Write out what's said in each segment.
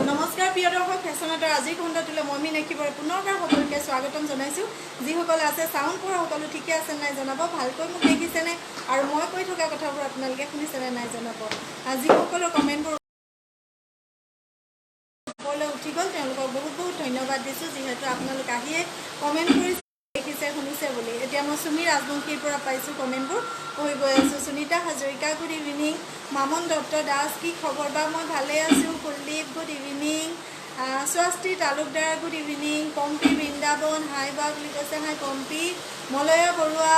নমস্কাৰ প্ৰিয় দৰ্শক ফেশ্বনেটৰ আজিৰ খণ্ডটোলৈ মই মীনাক্ষী বৰাই পুনৰবাৰ সকলোকে স্বাগতম জনাইছোঁ। যিসকল আছে চাউণ্ড পৰা সকলো ঠিকে আছে নাই জনাব, ভালকৈ মোক দেখিছেনে আৰু মই কৈ থকা কথাবোৰ আপোনালোকে শুনিছেনে নাই জনাব। যিসকলৰ কমেণ্টবোৰ ওপৰলৈ উঠি গ'ল তেওঁলোকক বহুত বহুত ধন্যবাদ দিছোঁ, যিহেতু আপোনালোক আহিয়ে কমেণ্ট কৰিছে দেখিছে শুনিছে বুলি। এতিয়া মই সুমি ৰাজবংশীৰ পৰা পাইছোঁ কমেণ্টবোৰ, পঢ়ি গৈ আছোঁ। Sunita Hazarika good evening. মামন দত্ত দাস কি খবৰ বা? মই ভালে আছোঁ। Kuldeep good evening. Swasti Talukdar good evening. Pompi Brindaban hi বা বুলি কৈছে, হাই পম্পী। মলয়া বৰুৱা,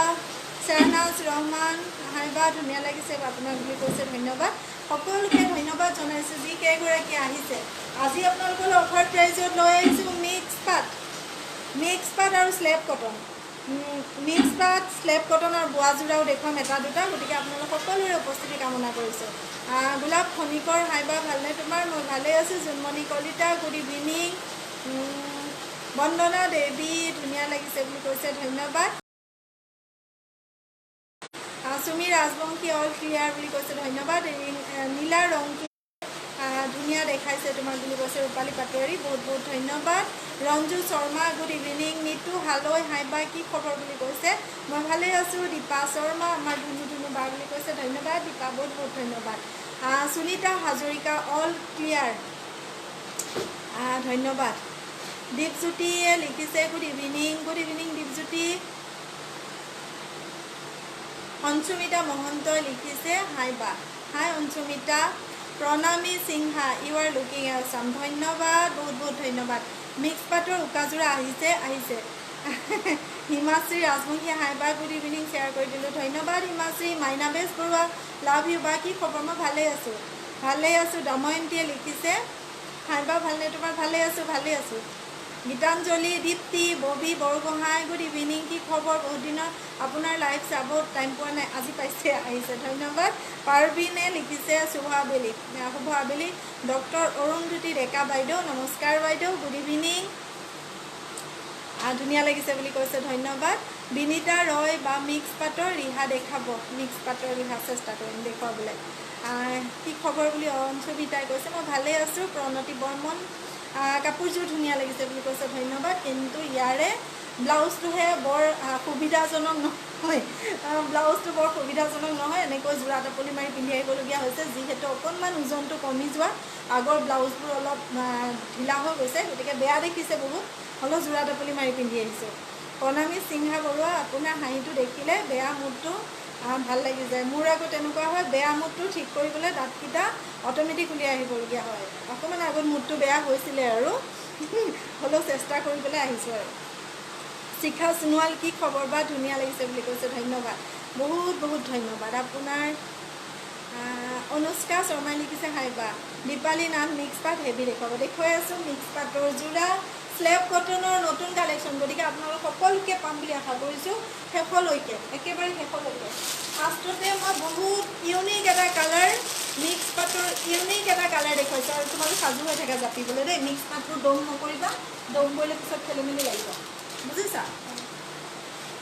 শ্বাহনাজ ৰহমান হাই বা, ধুনীয়া লাগিছে আপোনাক বুলি কৈছে, ধন্যবাদ। সকলোকে ধন্যবাদ জনাইছোঁ যি কেইগৰাকী আহিছে। আজি আপোনালোকলৈ অফাৰ প্ৰাইজত লৈ আহিছোঁ মিক্স পাট আৰু স্লেব কটন। মিক্স পাট, স্লেব কটন আৰু বোৱা যোৰাও দেখুৱাম এটা দুটা, গতিকে আপোনালোক সকলোৰে উপস্থিতি কামনা কৰিছোঁ। গোলাপ খনিকৰ হাই বা, ভালনে তোমাৰ? মই ভালেই আছোঁ। Jonmoni Kalita good evening. বন্দনা দেৱী ধুনীয়া লাগিছে বুলি কৈছে, ধন্যবাদ। সুমি ৰাজবংশী অল ক্লিয়াৰ বুলি কৈছে, ধন্যবাদ। নীলা ৰংকি ধুনীয়া দেখাইছে তোমাক বুলি কৈছে, ৰূপালী পাটোৱাৰী বহুত বহুত ধন্যবাদ। Ranju Sharma good evening. নিতু হালৈ হাই বা কি খবৰ বুলি কৈছে, মই ভালেই আছোঁ। দীপা শৰ্মা আমাৰ ধুনু বা বুলি কৈছে, ধন্যবাদ দীপা, বহুত বহুত ধন্যবাদ। সুনীতা হাজৰিকা অল ক্লিয়াৰ ধন্যবাদ। দীপজ্যোতিয়ে লিখিছে গুড ইভিনিং দীপজ্যোতি। অঞ্চুমিতা মহন্তই লিখিছে হাই বা, হাই অঞ্চুমিতা। প্ৰণামী সিংহা ইউ আৰ লুকিং এলচাম, ধন্যবাদ বহুত বহুত ধন্যবাদ। মিক্স পাটৰ উকাযোৰা আহিছে হিমাশ্ৰী ৰাজবংশী হাই বা গুড ইভিনিং, শ্বেয়াৰ কৰি দিলোঁ, ধন্যবাদ হিমাশ্ৰী। মাইনাবেশ বৰুৱা লাভ ইউ বা কি খবৰ? মই ভালেই আছোঁ। দময়ন্তীয়ে লিখিছে হাই বা, ভালনে তোমাৰ? ভালেই আছোঁ। গীতাঞ্জলি, দীপ্তি, ববি বৰগোহাঁই গুড ইভিনিং, কি খবৰ? বহুত দিনৰ আপোনাৰ লাইভ চাব টাইম পোৱা নাই, আজি পাইছে আহিছে, ধন্যবাদ। পাৰ্ভিনে লিখিছে শুভ আবেলি। ডক্টৰ অৰুণজ্যোতি ডেকা বাইদেউ নমস্কাৰ বাইদেউ, গুড ইভিনিং, ধুনীয়া লাগিছে বুলি কৈছে, ধন্যবাদ। বিনীতা ৰয় বা মিক্স পাটৰ ৰিহা দেখাব, মিক্স পাটৰ ৰিহা চেষ্টা কৰিম দেখুৱাবলৈ। কি খবৰ বুলি অঞ্চুমিতাই কৈছে, মই ভালেই আছোঁ। প্ৰণতি বৰ্মন কাপোৰযোৰ ধুনীয়া লাগিছে বুলি কৈছে, ধন্যবাদ। কিন্তু ইয়াৰে ব্লাউজটোহে বৰ সুবিধাজনক নহয়, এনেকৈ যোৰা টাপলি মাৰি পিন্ধি আহিবলগীয়া হৈছে, যিহেতু অকণমান ওজনটো কমি যোৱা, আগৰ ব্লাউজবোৰ অলপ ঢিলা হৈ গৈছে, গতিকে বেয়া দেখিছে বহুত, হ'লেও যোৰা টাপলি মাৰি পিন্ধি আহিছোঁ। প্ৰণামী সিংহা বৰুৱা, আপোনাৰ হাঁহিটো দেখিলে বেয়া মুডটো ভাল লাগি যায়। মোৰ আকৌ তেনেকুৱা হয়, বেয়া মুডটো ঠিক কৰিবলৈ দাঁতকেইটা অট'মেটিক উলিয়াই আহিবলগীয়া হয়। অকণমান আগত মুডটো বেয়া হৈছিলে আৰু হ'লেও চেষ্টা কৰিবলৈ আহিছোঁ আৰু। শিখা সোণোৱাল কি খবৰ বা? ধুনীয়া লাগিছে বুলি কৈছে, ধন্যবাদ বহুত বহুত ধন্যবাদ আপোনাৰ। অনুষ্কা শৰ্মাই লিখিছে হাই বা। দীপালী নাথ মিক্স পাট হেভি দেখুৱাই আছোঁ। মিক্স পাটৰ যোৰা, স্লেব কটনৰ নতুন কালেকশ্যন, গতিকে আপোনালোক সকলোকে পাম বুলি আশা কৰিছোঁ শেষলৈকে, একেবাৰে শেষলৈকে। ফাৰ্ষ্টতে মই বহুত ইউনিক এটা কালাৰ, মিক্স পাটৰ ইউনিক এটা কালাৰ দেখুৱাইছোঁ, আৰু তোমালোক সাজু হৈ থাকা জাপিবলৈ দেই। মিক্স পাটটো দম নকৰিবা, দম কৰিলে পিছত খেলি মেলি লাগিব, বুজিছা।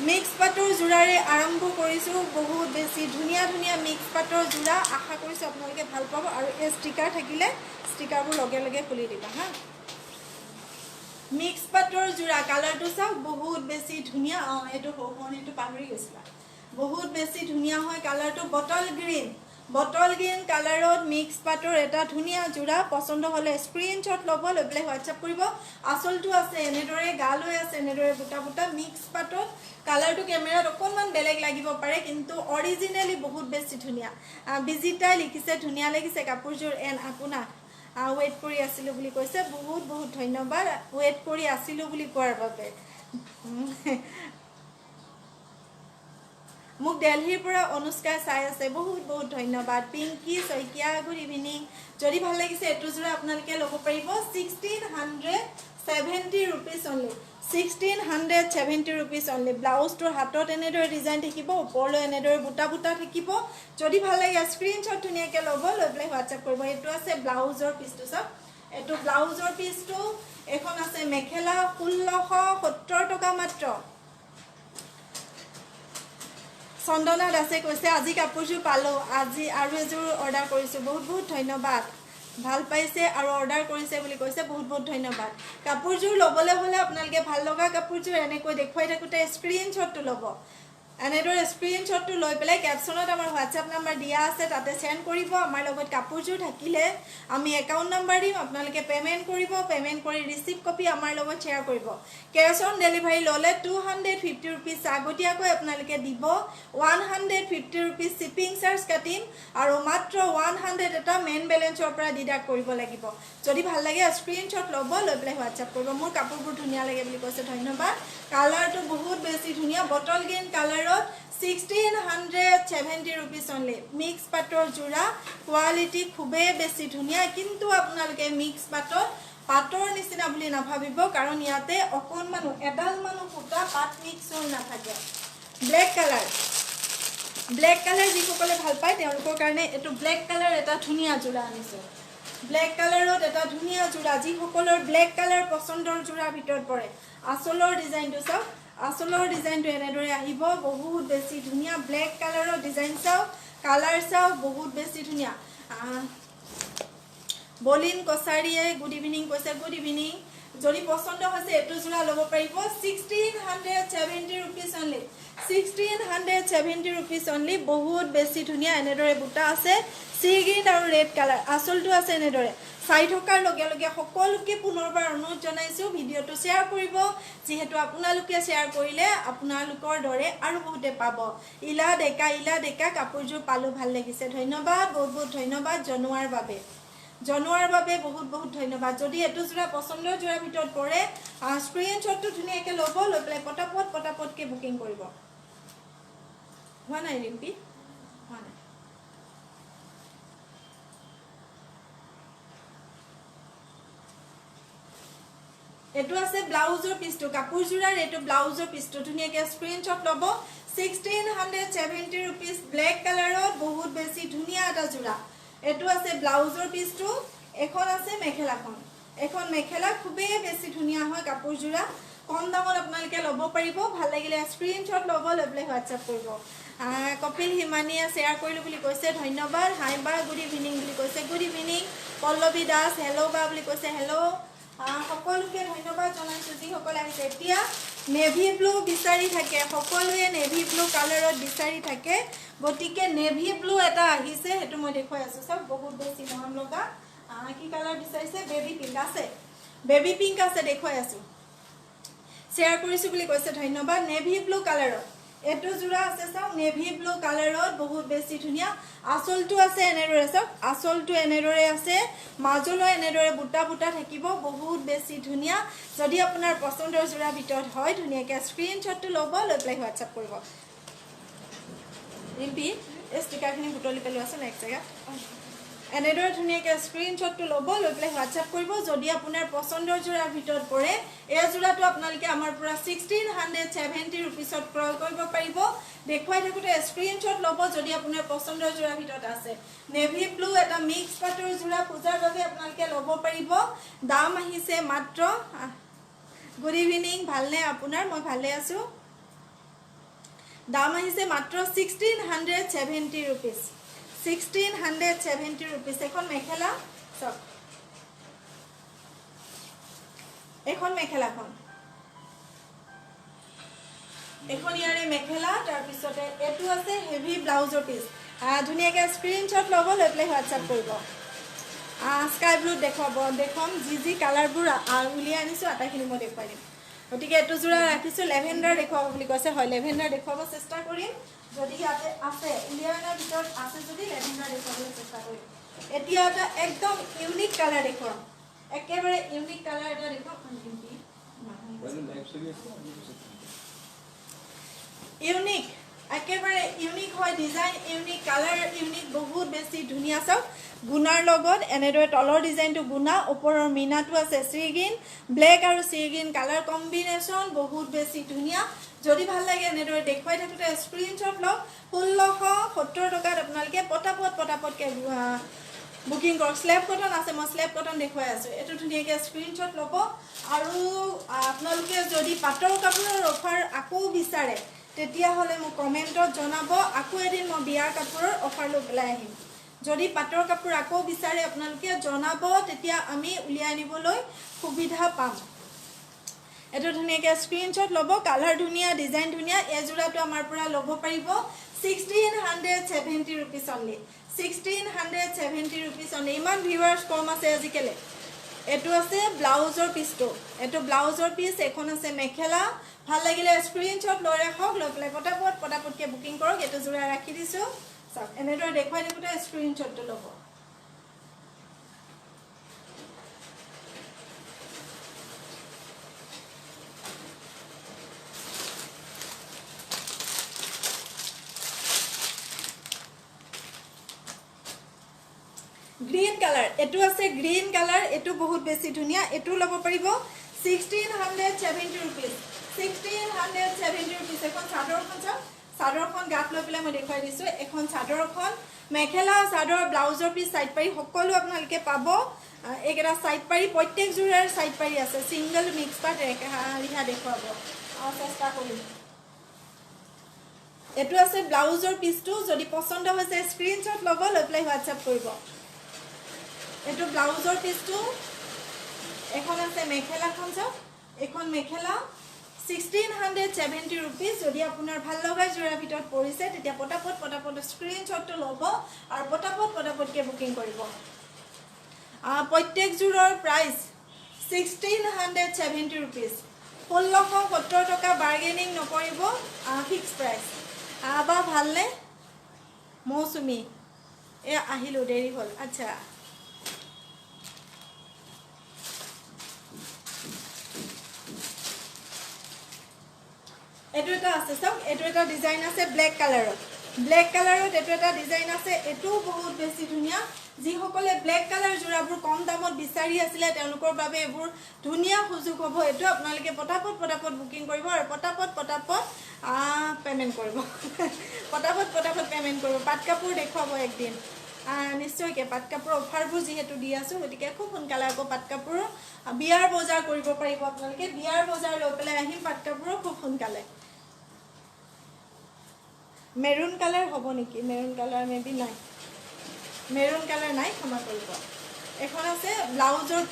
মিক্স পাটৰ যোৰাৰে আৰম্ভ কৰিছোঁ, বহুত বেছি ধুনীয়া মিক্স পাটৰ যোৰা, আশা কৰিছোঁ আপোনালোকে ভাল পাব। আৰু এই ষ্টিকাৰ থাকিলে ষ্টিকাৰবোৰ লগে লগে খুলি দিবা হা। মিক্স পাটৰ যোৰা কালাৰটো চাওক, বহুত বেছি ধুনীয়া। এইটো সৌমনিটো পাহৰি গৈছিলা, বহুত বেছি ধুনীয়া হয় কালাৰটো। বটল গ্ৰীণ কালাৰত মিক্স পাটৰ এটা ধুনীয়া যোৰা। পচন্দ হ'লে স্ক্ৰীনশ্বট ল'ব, লৈ পেলাই হোৱাটছআপ কৰিব। আঁচলটো আছে এনেদৰে, গালৈ আছে এনেদৰে বুটা মিক্স পাটত। কালাৰটো কেমেৰাত অকণমান বেলেগ লাগিব পাৰে, কিন্তু অৰিজিনেলি বহুত বেছি ধুনীয়া। বিজিতাই লিখিছে ধুনীয়া লাগিছে কাপোৰযোৰ, এণ্ড আপোনাক ৱেইট কৰি আছিলোঁ বুলি কৈছে, বহুত বহুত ধন্যবাদ ৱেইট কৰি আছিলোঁ বুলি কোৱাৰ বাবে। মোক দিল্লীৰ পৰা অনুষ্কা চাই আছে বহুত বহুত ধন্যবাদ পিংকি শইকীয়া গুড ইভিনিং যদি ভাল লাগিছে এটো জোৰা আপোনালোকে ল'ব পাৰিব 1670 rupees only 1670 rupees only ব্লাউজটোৰ হাতত এনেদৰে ডিজাইন থাকিব ওপৰলৈ এনেদৰে বুটা বুটা থাকিব যদি ভাল লাগে স্ক্ৰিনশ্বট ধুনীয়াকৈ ল'ব লৈ পেলাই হোৱাটছআপ কৰিব এইটো আছে ব্লাউজৰ পিচটো চাওক এইটো ব্লাউজৰ পিচটো এখন আছে মেখেলা 1670 টকা মাত্ৰ চন্দনা দাসে কৈছে আজি কাপোৰযোৰ পালো আজি আৰু এযোৰ অৰ্ডাৰ কৰিছো বহুত বহুত ধন্যবাদ ভাল পাইছে আৰু অৰ্ডাৰ কৰিছে বুলি কৈছে বহুত বহুত ধন্যবাদ কাপোৰযোৰ ল'বলৈ হলে আপোনালোকে ভাল লগা কাপোৰযোৰ এনেকৈ দেখুৱাই থাকোতে স্ক্ৰিনশ্বটটো ল'ব এনেদৰে স্ক্ৰিনশ্বটটো লৈ পেলাই ক্যাপশনত আমাৰ হোৱাটছআপ নম্বৰ দিয়া আছে তাতে সেন্ড কৰিব আমাৰ লগত কাপোৰযোৰ থাকিলে আমি একাউণ্ট নম্বৰ দিম আপোনালোকে পেমেন্ট কৰিব পেমেন্ট কৰি ৰিসিভ কপি আমাৰ লগত শেয়াৰ কৰিব কেশ অন ডেলিভাৰী ললে 250 rupees আগতীয়াকৈ আপোনালোকে দিব 150 rupees শিপিং চাৰ্জ কাটিম আৰু মাত্ৰ 100 এটা মেন বেলেন্সৰ পৰা ডিডাক্ট কৰিব লাগিব যদি ভাল লাগে স্ক্ৰিনশ্বট ল'ব লৈ পেলাই হোৱাটছআপ কৰিব মোৰ কাপোৰবোৰ ধুনীয়া লাগে বুলি কৈছে ধন্যবাদ কালাৰটো বহুত বেছি ধুনীয়া bottle green colour 1670 rupees only mix pator jura quality khube besi dhuniya kintu apnaloke mix pator nisina buli na bhabibo karon yate okon manu edal manu puta pat mix hoi na thake black color ji kokole bhal pai teolokor karone etu black color eta dhuniya jura anisu black color ot eta dhuniya jura ji kokolor black color posondor jura bitor pore asolor design to sab আসলৰ ডিজাইনটো এনেদৰে আহিব বহুত বেছি ধুনিয়া black কালাৰৰ design চাও colour চাও বহুত বেছি ধুনিয়া বলিন কছাৰীয়ে গুড ইভিনিং কৈছে গুড ইভিনিং যদি পছন্দ হৈছে এটো জোৰা ল'ব পাৰিব 1670 rupees only 1670 rupees only বহুত বেছি ধুনিয়া এনেদৰে বুটা আছে সি গ্ৰীণ আৰু ৰেড কালাৰ আসলটো আছে এনেদৰে চাই থকাৰ লগে লগে সকলোকে পুনৰবাৰ অনুৰোধ জনাইছো ভিডিওটো শেয়াৰ কৰিব যেহেতু আপোনালোকে শেয়াৰ কৰিলে আপোনালোকৰ দৰে আৰু বহুতে পাব ইলা ডেকা কাপোৰযোৰ পালো ভাল লাগিছে ধন্যবাদ বহুত বহুত ধন্যবাদ জনোৱাৰ বাবে বহুত বহুত ধন্যবাদ যদি এটো জোৰা পছন্দৰ জোৰা ভিতৰত পৰে স্ক্ৰিনশ্বটটো ধুনীয়াকৈ ল'ব লৈ পেলাই পটাপটকে বুকিং কৰিব হোৱা নাই ৰিম্পি হোৱা নাই এটো আছে ব্লাউজৰ পিচটো কাপোৰ জোৰাৰ এটো ব্লাউজৰ পিচটো ধুনীয়াকৈ স্ক্ৰিনশ্বট ল'ব 1670 rupees ব্ল্যাক কালাৰত বহুত বেছি ধুনীয়া এটা জোৰা এটো আছে ব্লাউজৰ পিচটো এখন আছে মেখেলাখন এখন মেখেলা খুবেই বেছি ধুনীয়া হয় কাপোৰ জোৰা কম দামত আপোনালোকে ল'ব পাৰিব ভাল লাগিলে স্ক্ৰিনশ্বট ল'ব লৈ পেলাই হোৱাটছআপ কৰিব কপিল হিমানিয়া শেয়াৰ কৰিলো বুলি কৈছে ধন্যবাদ হাই বা গুড ইভিনিং বুলি কৈছে good evening Pallavi Das hello বা বুলি কৈছে হেল্ল সকলোকে ধন্যবাদ জনাইছো যি সকল আহিছে এতিয়া নেভি ব্লু বিচাৰি থাকে সকলোৱে নেভি ব্লু কালাৰত বিচাৰি থাকে গটিকে নেভি ব্লু এটা আহিছে হেতু মই দেখুৱাই আছো সব বহুত বেছি মৰম লগা কি কালাৰ বিচাৰিছে বেবি পিংক আছে দেখুৱাই আছো শেয়াৰ কৰিছো বুলি কৈছে ধন্যবাদ নেভি ব্লু কালাৰত এটো জোৰা আছে সব নেভি ব্লু কালাৰত বহুত বেছি ধুনীয়া আসলটো আছে এনেদৰে সব আসলটো এনেদৰে আছে মাজলৈ এনেদৰে বুটা বুটা থাকিব বহুত বেছি ধুনীয়া যদি আপোনাৰ পছন্দৰ জোৰা ভিতৰত হয় ধুনীয়াকৈ স্ক্ৰিনশ্বটটো ল'ব লৈ পেলাই হোৱাটছআপ কৰিব ৰিম্পি এই ষ্টিকাৰখিনি বুটলি পেলোৱা আছে নেক্সট জেগা এনেদৰে ধুনীয়াকৈ স্ক্ৰিনশ্বটটো ল'ব লৈ পেলাই হোৱাটছআপ কৰিব যদি আপোনাৰ পছন্দৰ জোৰাৰ ভিতৰত পৰে এই জোৰাটো আপোনালোকে আমাৰ পৰা 1670 rupeesত ক্ৰয় কৰিব পাৰিব দেখুৱাই থাকোতে স্ক্ৰিনশ্বট ল'ব যদি আপোনাৰ পছন্দৰ জোৰাৰ ভিতৰত আছে নেভি ব্লু এটা মিক্স পাটৰ জোৰা পূজাৰ বাবে আপোনালোকে ল'ব পাৰিব দাম আহিছে মাত্ৰ গুড ইভিনিং ভালনে আপোনাৰ মই ভালে আছো দাম আহিছে মাত্ৰ 1670 rupees 1670 rupees এখন মেখেলা সব এখন মেখেলাখন এখন ইয়াৰে মেখেলা তাৰ পিছতে এটো আছে হেভি ব্লাউজৰ পিস ধুনীয়াকৈ স্ক্ৰিনশ্বট ল'ব লৈ পেলাই হোৱাটছআপ কৰিব স্কাই ব্লু দেখুৱাম যি কালাৰবোৰ উলিয়াই আনিছো আটাইখিনি মই দেখুৱাই দিম গতিকে এটো জোৰা ৰাখিছো লেভেণ্ডাৰ দেখুৱাব বুলি কৈছে হয় লেভেণ্ডাৰ দেখুৱাব চেষ্টা কৰিম যদি ইয়াতে আছে উলিয়ানৰ ভিতৰত আছে যদি লেভেণ্ডাৰ দেখুৱাবলৈ চেষ্টা কৰিম এতিয়া এটা একদম ইউনিক কালাৰ দেখুৱাম একেবাৰে ইউনিক কালাৰ এটা দেখুৱাম ইউনিক একেবাৰে ইউনিক হয় ডিজাইন ইউনিক কালাৰ ইউনিক বহুত বেছি ধুনীয়া চাওক গুণাৰ লগত এনেদৰে তলৰ ডিজাইনটো গুণা ওপৰৰ মিনাটো আছে শ্ৰীগ্ৰীণ ব্লেক আৰু শ্ৰীগ্ৰীণ কালাৰ কম্বিনেশ্যন বহুত বেছি ধুনীয়া যদি ভাল লাগে এনেদৰে দেখুৱাই থাকোঁতে স্ক্ৰীনশ্বট লওক 1670 টকাত আপোনালোকে পটাপটকৈ বুকিং কৰক স্লেব কটন আছে মই স্লেব কটন দেখুৱাই আছোঁ এইটো ধুনীয়াকৈ স্ক্ৰীনশ্বট ল'ব আৰু আপোনালোকে যদি পাটৰ কাপোৰৰ অফাৰ আকৌ বিচাৰে তেতিয়াহ'লে মোক কমেণ্টত জনাব আকৌ এদিন মই বিয়াৰ কাপোৰৰ অফাৰ লৈ পেলাই আহিম যদি পাটৰ কাপোৰ আকৌ বিচাৰে আপোনালোকে জনাব তেতিয়া আমি উলিয়াই নিবলৈ সুবিধা পাম এইটো ধুনীয়াকৈ স্ক্ৰীনশ্বট ল'ব কালাৰ ধুনীয়া ডিজাইন ধুনীয়া এই যোৰাটো আমাৰ পৰা ল'ব পাৰিব 1670 rupees only 1670 rupees only ইমান ভিউৱাৰ্ছ কম আছে আজিকালি এইটো আছে ব্লাউজৰ পিচটো এইটো ব্লাউজৰ পিচ এখন আছে মেখেলা ভাল লাগিলে স্ক্ৰীনশ্বট লৈ ৰাখক লৈ পেলাই পটাপটকৈ বুকিং কৰক এইটো যোৰা ৰাখি দিছোঁ চাওক এনেদৰে দেখুৱাই থাকোঁতে স্ক্ৰীনশ্বটটো ল'ব গ্ৰীণ কালাৰ এইটো আছে গ্ৰীণ কালাৰ এইটো বহুত বেছি ধুনীয়া এইটো ল'ব পাৰিব 1670 rupees 1670 rupees এখন চাদৰখন চাওক চাদৰখন গাত লৈ পেলাই মই দেখুৱাই দিছোঁ এখন চাদৰখন মেখেলা চাদৰ ব্লাউজৰ পিচ চাইড পাৰি সকলো আপোনালোকে পাব এইকেইটা চাইড পাৰি প্ৰত্যেক যোৰাৰ চাইড পাৰি আছে ছিংগল মিক্স পাৰ্ট ৰিহা দেখুৱাব চেষ্টা কৰিম এইটো আছে ব্লাউজৰ পিচটো যদি পচন্দ হৈছে স্ক্ৰীনশ্বট ল'ব লৈ পেলাই হোৱাটছআপ কৰিব এইটো ব্লাউজৰ পিচটো এখন আছে মেখেলাখন চাওক এখন মেখেলা 1670 rupees যদি আপোনাৰ ভাল লগা যোৰাৰ ভিতৰত পৰিছে তেতিয়া পটাপট স্ক্ৰীনশ্বটটো ল'ব আৰু পটাপটকৈ বুকিং কৰিব প্ৰত্যেক যোৰৰ প্ৰাইচ 1670 rupees 1670 টকা বাৰ্গেনিং নকৰিব ফিক্স প্ৰাইচ বা ভালনে মৌচুমী আহিলোঁ দেৰি হ'ল আচ্ছা এইটো এটা আছে চাওক এইটো এটা ডিজাইন আছে ব্লেক কালাৰত এইটো এটা ডিজাইন আছে এইটো বহুত বেছি ধুনীয়া যিসকলে ব্লেক কালাৰ যোৰাবোৰ কম দামত বিচাৰি আছিলে তেওঁলোকৰ বাবে এইবোৰ ধুনীয়া সুযোগ হ'ব এইটো আপোনালোকে পটাপট বুকিং কৰিব আৰু পটাপট পে'মেণ্ট কৰিব পটাপট পে'মেণ্ট কৰিব পাট কাপোৰ দেখুৱাব একদিন নিশ্চয়কৈ পাট কাপোৰৰ অফাৰবোৰ যিহেতু দি আছোঁ গতিকে খুব সোনকালে আকৌ পাট কাপোৰৰ বিয়াৰ বজাৰ কৰিব পাৰিব আপোনালোকে বিয়াৰ বজাৰ লৈ পেলাই আহিম পাট কাপোৰৰ খুব সোনকালে মেৰুন কালাৰ হ'ব নেকি মেৰুন কালাৰ মেবি নাই মেৰুন কালাৰ নাই ক্ষমা কৰিব এখন আছে ব্লাউজৰ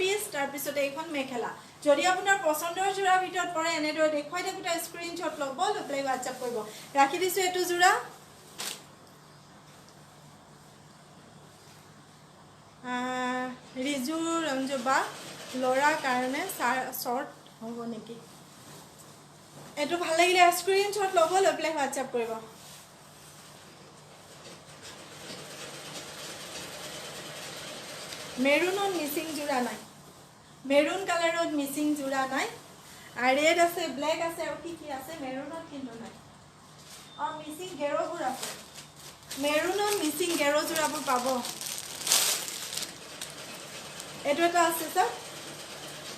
পিচ তাৰপিছতে এইখন মেখেলা যদি আপোনাৰ পচন্দৰ যোৰাৰ ভিতৰত পৰে এনেদৰে দেখুৱাই থাকোঁতে স্ক্ৰীনশ্বট ল'ব লৈ পেলাই হোৱাটছআপ কৰিব ৰাখি দিছোঁ এইটো যোৰা ৰিজু ৰঞ্জু বা ল'ৰাৰ কাৰণে শ্বৰ্ট হ'ব নেকি এইটো ভাল লাগিলে স্ক্ৰীনশ্বট ল'ব লৈ পেলাই হোৱাটছআপ কৰিব মেৰুনত মিচিং যোৰা নাই মেৰুন কালাৰত মিচিং যোৰা নাই আৰু ৰেড আছে ব্লেক আছে আৰু কি আছে মেৰুনত কিন্তু নাই মিচিং গেৰ'বোৰ আছে মেৰুনত মিচিং গেৰ' যোৰাবোৰ পাব এইটো এটা আছে চাওক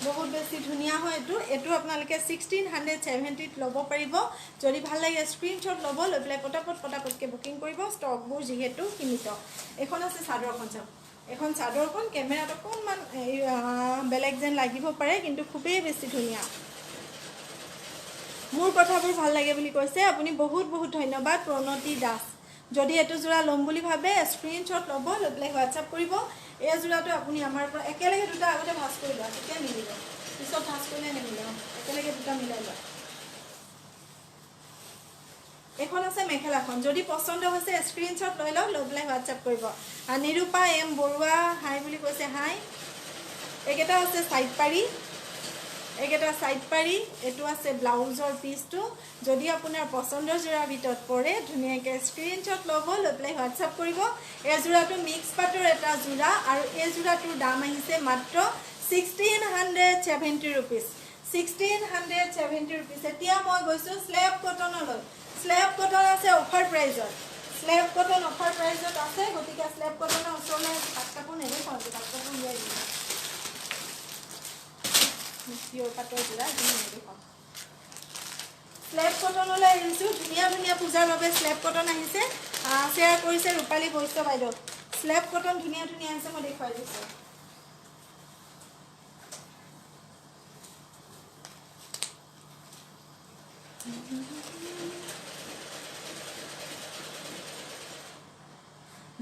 বহুত বেছি ধুনীয়া হয় এইটো আপোনালোকে 1670 ল'ব পাৰিব যদি ভাল লাগে স্ক্ৰীনশ্বট ল'ব লৈ পেলাই পটাপটকৈ বুকিং কৰিব ষ্টকবোৰ যিহেতু সীমিত এখন আছে চাদৰখন চাওক এখন চাদৰখন কেমেৰাত অকণমান বেলেগ যেন লাগিব পাৰে কিন্তু খুবেই বেছি ধুনীয়া মোৰ কথাবোৰ ভাল লাগে বুলি কৈছে আপুনি বহুত ধন্যবাদ প্ৰণতি দাস যদি এইটো যোৰা ল'ম বুলি ভাবে স্ক্ৰীনশ্বট ল'ব লৈ পেলাই হোৱাটছআপ কৰিব এই যোৰাটো আপুনি আমাৰ পৰা একেলগে দুটা আগতে ভাজ কৰি লোৱা তেতিয়া মিলিব পিছত ভাজ কৰিলে নিমিলে একেলগে দুটা মিলাই লোৱা এখন আছে মেখেলাখন যদি পচন্দ হৈছে স্ক্ৰীনশ্বট লৈ লওক লৈ পেলাই হোৱাটছআপ কৰিব নিৰূপা এম বৰুৱা হাই বুলি কৈছে হাই এইকেইটা আছে চাইড পাৰি এইটো আছে ব্লাউজৰ পিচটো যদি আপোনাৰ পচন্দৰ যোৰাৰ ভিতৰত পৰে ধুনীয়াকৈ স্ক্ৰীনশ্বট ল'ব লৈ পেলাই হোৱাটছআপ কৰিব এই যোৰাটো মিক্স পাটৰ এটা যোৰা আৰু এই যোৰাটোৰ দাম আহিছে মাত্ৰ 1670 rupees 1670 rupees এতিয়া মই গৈছো স্ল্যাব কটনলৈ স্ল্যাব কটন আছে অফাৰ প্ৰাইজত স্ল্যাব কটন অফাৰ প্ৰাইজত আছে গতিকে স্ল্যাব কটনৰ ওচৰলৈ কাপোৰ নেদেখাওঁ কাপোৰ উলিয়াই দিম পিয়ৰ পাটৰ যোৰা নেদেখাওঁ স্ল্যাব কটনলৈ আহিছোঁ ধুনীয়া ধুনীয়া পূজাৰ বাবে স্ল্যাব কটন আহিছে শ্বেয়াৰ কৰিছে ৰূপালী বৈশ্য বাইদেউ স্ল্যাব কটন ধুনীয়া ধুনীয়া আহিছে মই দেখুৱাই দিছোঁ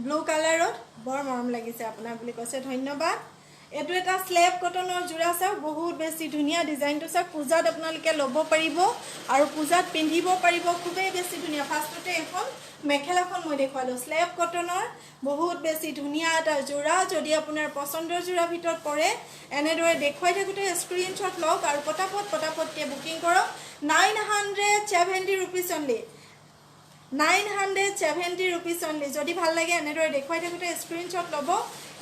ব্লু কালাৰত বৰ মৰম লাগিছে আপোনাৰ বুলি কৈছে ধন্যবাদ এটো এটা স্ল্যাব কটনৰ জোৰা চাওক বহুত বেছি ধুনীয়া ডিজাইনটো চাওক পূজাত আপোনালোকে ল'ব পাৰিব আৰু পূজাত পিন্ধিব পাৰিব খুবেই বেছি ধুনীয়া ফাৰ্ষ্টতে এখন মেখেলাখন মই দেখুৱালো স্ল্যাব কটনৰ বহুত বেছি ধুনীয়া এটা জোৰা যদি আপোনাৰ পছন্দৰ জোৰা ভিতৰত পৰে এনেদৰে দেখুৱাই থাকোতে স্ক্ৰিনশ্বট লওক আৰু পটাপটকে বুকিং কৰক 970 rupees only 970 rupees only যদি ভাল লাগে এনেদৰে দেখুৱাই থাকোতে স্ক্ৰিনশ্বট ল'ব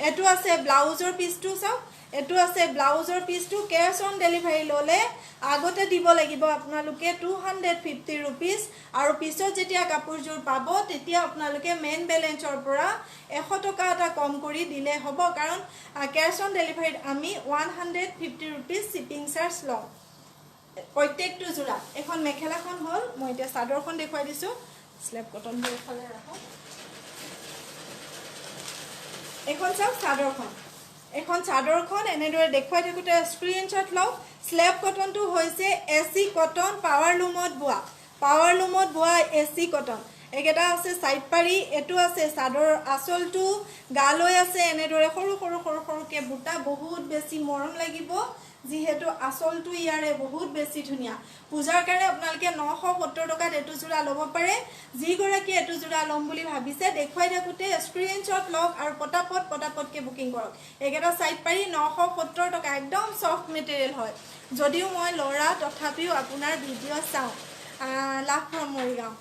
এটো আছে ব্লাউজৰ পিসটো চাওক এটো আছে ব্লাউজৰ পিসটো ক্যাশ অন ডেলিভাৰী ললে আগতে দিব লাগিব আপোনালোকে 250 rupees আৰু পিছত যেতিয়া কাপোৰজোৰ পাব তেতিয়া আপোনালোকে মেইন বেলেন্সৰ পৰা 100 টকা এটা কম কৰি দিলে হ'ব কাৰণ ক্যাশ অন ডেলিভাৰীত আমি 150 rupees শিপিং চাৰ্জ লওঁ প্ৰত্যেকটো জোৰা এখন মেখেলাখন হল মই এতিয়া চাদৰখন দেখুৱাই দিছো স্ল্যাব কটন ফালে ৰাখো এখন চাদৰখন এনেদৰে দেখুৱাই থাকোতে স্ক্ৰিনশ্বট লওক স্ল্যাব কটনটো হৈছে এসি কটন পাৱাৰ লুমত বোৱা এসি কটন একেটা আছে সাইড পাৰি এটো আছে চাদৰ আসলটো গালৈ আছে এনেদৰে সৰুকে বুটা বহুত বেছি মৰম লাগিব যিহেতু আসলটো ইয়াৰে বহুত বেছি ধুনীয়া পূজাৰ কাৰণে আপোনালোকে 970 টকাত এটো জোৰা ল'ব পাৰে যি গৰাকী এটো জোৰা ল'ম বুলি ভাবিছে দেখুৱাই থাকোতে স্ক্ৰিনশ্বট লওক আৰু পটাপটকে বুকিং কৰক একেটা সাইড পাৰি 970 টকা একদম সফট মেটেৰিয়েল হয় যদিও মই লৰা তথাপিও আপোনাৰ ভিডিও চাওঁ লাভ ফ্ৰম মৰিগাঁও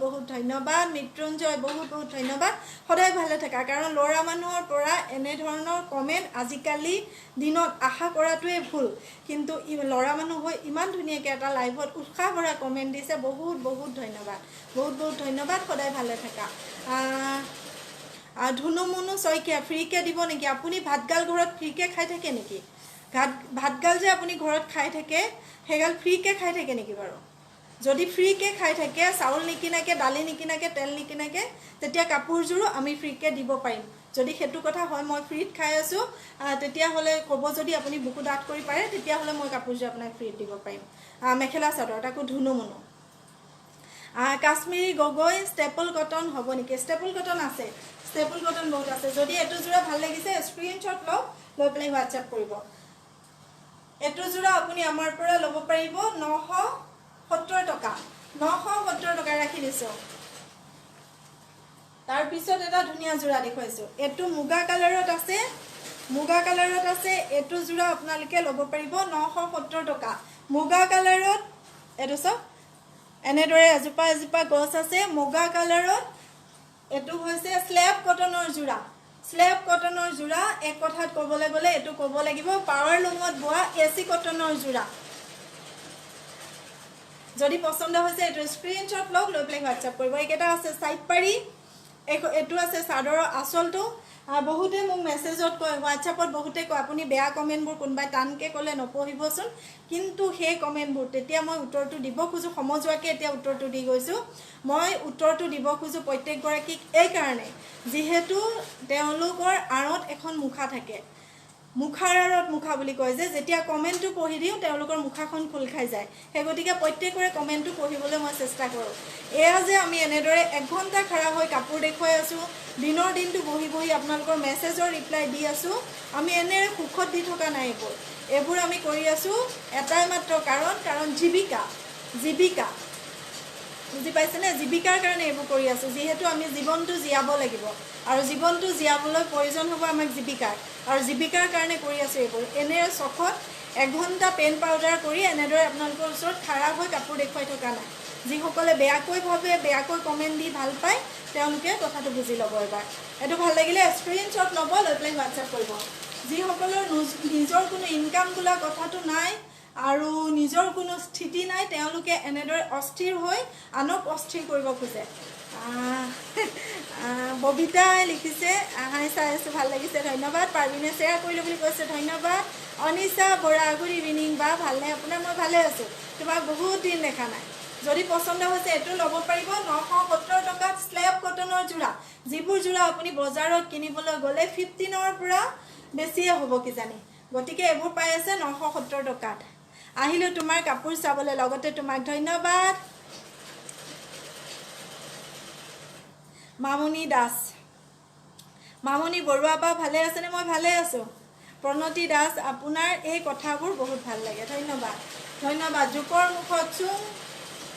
বহুত ধন্যবাদ মৃত্যুঞ্জয় বহুত ধন্যবাদ সদায় ভালে থাকা কাৰণ লৰা মানুহৰ পৰা এনে ধৰণৰ কমেন্ট আজিকালি দিনত আশা কৰাটোৱে ভুল কিন্তু লৰা মানুহ হৈ ইমান ধুনীয়াকৈ এটা লাইভত উৎসাহ ভৰা কমেন্ট দিছে বহুত ধন্যবাদ সদায় ভালে থাকা ধুনু মুনু শইকীয়া ফ্ৰীকে দিব নেকি আপুনি ভাতগাল ঘৰত ফ্ৰীকে খাই থাকে নেকি ভাতগাল যে আপুনি ঘৰত খাই থাকে হেগাল ফ্ৰীকে খাই থাকে নেকি বাৰু যদি ফ্ৰীকে খাই থাকে চাউল নিকিনাকে দালি নিকিনাকে তেল নিকিনাকে তেতিয়া কাপোৰজোৰো আমি ফ্ৰীকে দিব পাৰিম যদি হেতু কথা হয় মই ফ্ৰীত খাই আছো তেতিয়া হলে কব যদি আপুনি বুকু ডাট কৰি পাৰে তেতিয়া হলে মই কাপোৰজোৰ আপোনাক ফ্ৰীত দিব পাৰিম মেখেলা চাদৰ তাকো ধুনু মুনু কাশ্মীৰী গগৈ ষ্টেপল কটন হ'ব নেকি ষ্টেপল কটন আছে ষ্টেপল কটন বহুত আছে যদি এটো জোৰা ভাল লাগিছে স্ক্ৰিনশ্বট লওক লৈ পেলাই হোৱাটছআপ কৰিব এটো জোৰা আপুনি আমাৰ পৰা ল'ব পাৰিব 970 টকা ৰাখি দিছো তাৰ পিছত এটা ধুনীয়া জোৰা দেখুৱাইছো এটো মুগা কালাৰত আছে এটো জোৰা আপোনালোকে ল'ব পাৰিব 970 টকা মুগা কালাৰত এটো সব এনেদৰে এজোপা গছ আছে মুগা কালাৰত এটো হৈছে স্ল্যাব কটনৰ জোৰা এক কথাত ক'বলৈ গ'লে এটো ক'ব লাগিব পাৱাৰ লুমত বোৱা এসি কটনৰ জোৰা যদি পছন্দ হৈছে এটো স্ক্ৰিনশ্বট লওক লৈ পেলাই হোৱাটছআপ কৰিব একেটা আছে সাইড পাৰি এটো আছে চাদৰৰ আসলটো বহুতে মোক মেসেজত কয় হোৱাটছআপত বহুতে কয় আপুনি বেয়া কমেন্টবোৰ কোনবাই টানকে ক'লে নপঢ়িবচোন কিন্তু সেই কমেন্টবোৰ তেতিয়া মই উত্তৰটো দিব খুজু সমজুৱাকে এতিয়া উত্তৰটো দি গৈছো মই উত্তৰটো দিব খুজু প্ৰত্যেক গৰাকীক এই কাৰণে যিহেতু তেওঁলোকৰ আৰত এখন মুখা থাকে মুখাৰ আৰত মুখা বুলি কয় যে যেতিয়া কমেন্টটো পঢ়ি দিও তেওঁলোকৰ মুখাখন খুল খাই যায় সেই গতিকে প্ৰত্যেকৰে কমেন্টটো পঢ়িবলৈ মই চেষ্টা কৰো এয়া যে আমি এনেদৰে 1 ঘণ্টা খৰা হৈ কাপোৰ দেখুৱাই আছো দিনৰ দিনটো বহি আপোনালোকৰ মেসেজৰ ৰিপ্লাই দি আছো আমি এনেৰে সুখত দি থকা নাই এবোৰ আমি কৰি আছো এটাই মাত্ৰ কাৰণ জীৱিকা বুজি পাইছেনে জীৱিকাৰ কাৰণে এবোৰ কৰি আছো যেহেতু আমি জীৱনটো জিয়াব লাগিব আৰু জীৱনটো জিয়াবলৈ প্ৰয়োজন হ'ব আমাক জীৱিকাৰ আৰু জীৱিকাৰ কাৰণে কৰি আছো এবোৰ এনেৰে চখত 1 ঘণ্টা পেন পাউডাৰ কৰি এনেদৰে আপোনালোকৰ ওচৰত খাৰা হৈ কাপোৰ দেখুৱাই থকা নাই যিসকলে বেয়াকৈ ভাবে বেয়াকৈ কমেন্ট দি ভাল পায় তেওঁলোকে কথাটো বুজি ল'ব এবাৰ এটো ভাল লাগিলে স্ক্ৰিনশ্বট ল'ব লৈ পেলাই হোৱাটছআপ কৰিব যিসকলৰ নিজৰ কোনো ইনকাম গুলা কথাটো নাই আৰু নিজৰ কোনো স্থিতি নাই তেওঁলোকে এনেদৰে অস্থিৰ হৈ আনক অস্থিৰ কৰিব খোজে ববিতাই লিখিছে হাই চাই আছোঁ ভাল লাগিছে ধন্যবাদ পাৰ্বিনে শ্বেয়াৰ কৰিলোঁ বুলি কৈছে ধন্যবাদ অনিশা বৰা গুড ইভিনিং বা ভালনে আপোনাৰ মই ভালে আছোঁ তোমাক বহুত দিন দেখা নাই যদি পচন্দ হৈছে এইটো ল'ব পাৰিব 970 টকাত স্লেব কটনৰ যোৰা যিবোৰ যোৰা আপুনি বজাৰত কিনিবলৈ গ'লে 15ৰ পৰা বেছিয়ে হ'ব কিজানি গতিকে এইবোৰ পাই আছে 970 টকাত আহিলোঁ তোমাৰ কাপোৰ চাবলৈ লগতে তোমাক ধন্যবাদ মামনি দাস মামনি বৰুৱা বা ভালে আছেনে মই ভালে আছোঁ প্ৰণতি দাস আপোনাৰ এই কথাবোৰ বহুত ভাল লাগে ধন্যবাদ ধন্যবাদ জোকৰ মুখত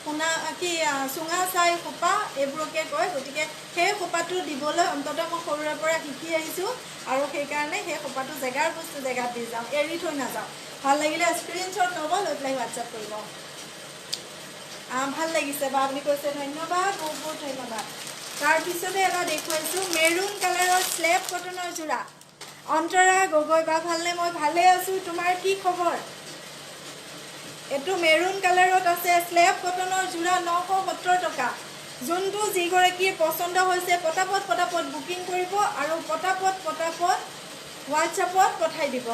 শুনা কি চুঙা চাই সোপা এইবোৰকে কয় গতিকে সেই সোপাটো দিবলৈ অন্ততঃ মই সৰুৰে পৰা শিকি আহিছোঁ আৰু সেইকাৰণে সেই সোপাটো জেগাৰ বস্তু জেগাত দি যাওঁ এৰি থৈ নাযাওঁ ভাল লাগিলে স্ক্ৰীনশ্বট ল'ব লৈ পেলাই হোৱাটছআপ কৰিব ভাল লাগিছে বা আপুনি কৈছে ধন্যবাদ বহুত বহুত ধন্যবাদ তাৰপিছতে এটা দেখুৱাইছোঁ মেৰুন কালাৰৰ স্লেব কটনৰ যোৰা অন্তৰা গগৈ বা ভালনে মই ভালে আছোঁ তোমাৰ কি খবৰ এইটো মেৰুন কালাৰত আছে স্লেব কটনৰ যোৰা 970 টকা যোনটো যিগৰাকীৰ পচন্দ হৈছে পটাপট বুকিং কৰিব আৰু পটাপট হোৱাটছআপত পঠাই দিব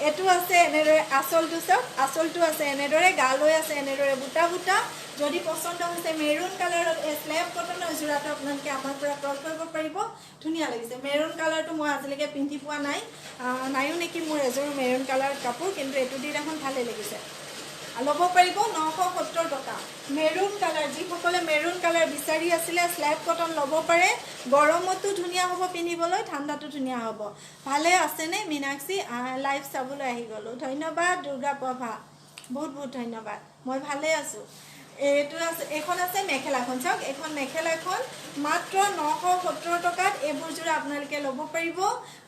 এইটো আছে এনেদৰে আঁচলটো চাওক আঁচলটো আছে এনেদৰে গালৈ আছে এনেদৰে বুটা বুটা যদি পচন্দ হৈছে মেৰুন কালাৰত এই স্লেব কটনৰ যোৰাটো আপোনালোকে আমাৰ পৰা ক্ৰয় কৰিব পাৰিব ধুনীয়া লাগিছে মেৰুন কালাৰটো মই আজিলৈকে পিন্ধি পোৱা নাইও নেকি মোৰ এযোৰ মেৰুন কালাৰ কাপোৰ কিন্তু এইটো দি দেখোন ভালেই লাগিছে ল'ব পাৰিব 970 টকা মেৰুন কালাৰ যিসকলে মেৰুন কালাৰ বিচাৰি আছিলে স্লেব কটন ল'ব পাৰে গৰমতো ধুনীয়া হ'ব পিন্ধিবলৈ ঠাণ্ডাতো ধুনীয়া হ'ব ভালে আছেনে মীনাক্ষী লাইভ চাবলৈ আহি গ'লোঁ ধন্যবাদ দুৰ্গা প্ৰভা বহুত বহুত ধন্যবাদ মই ভালে আছোঁ এইটো আছে এইখন আছে মেখেলাখন চাওক এইখন মেখেলাখন মাত্ৰ 970 টকাত এইবোৰ যোৰা আপোনালোকে ল'ব পাৰিব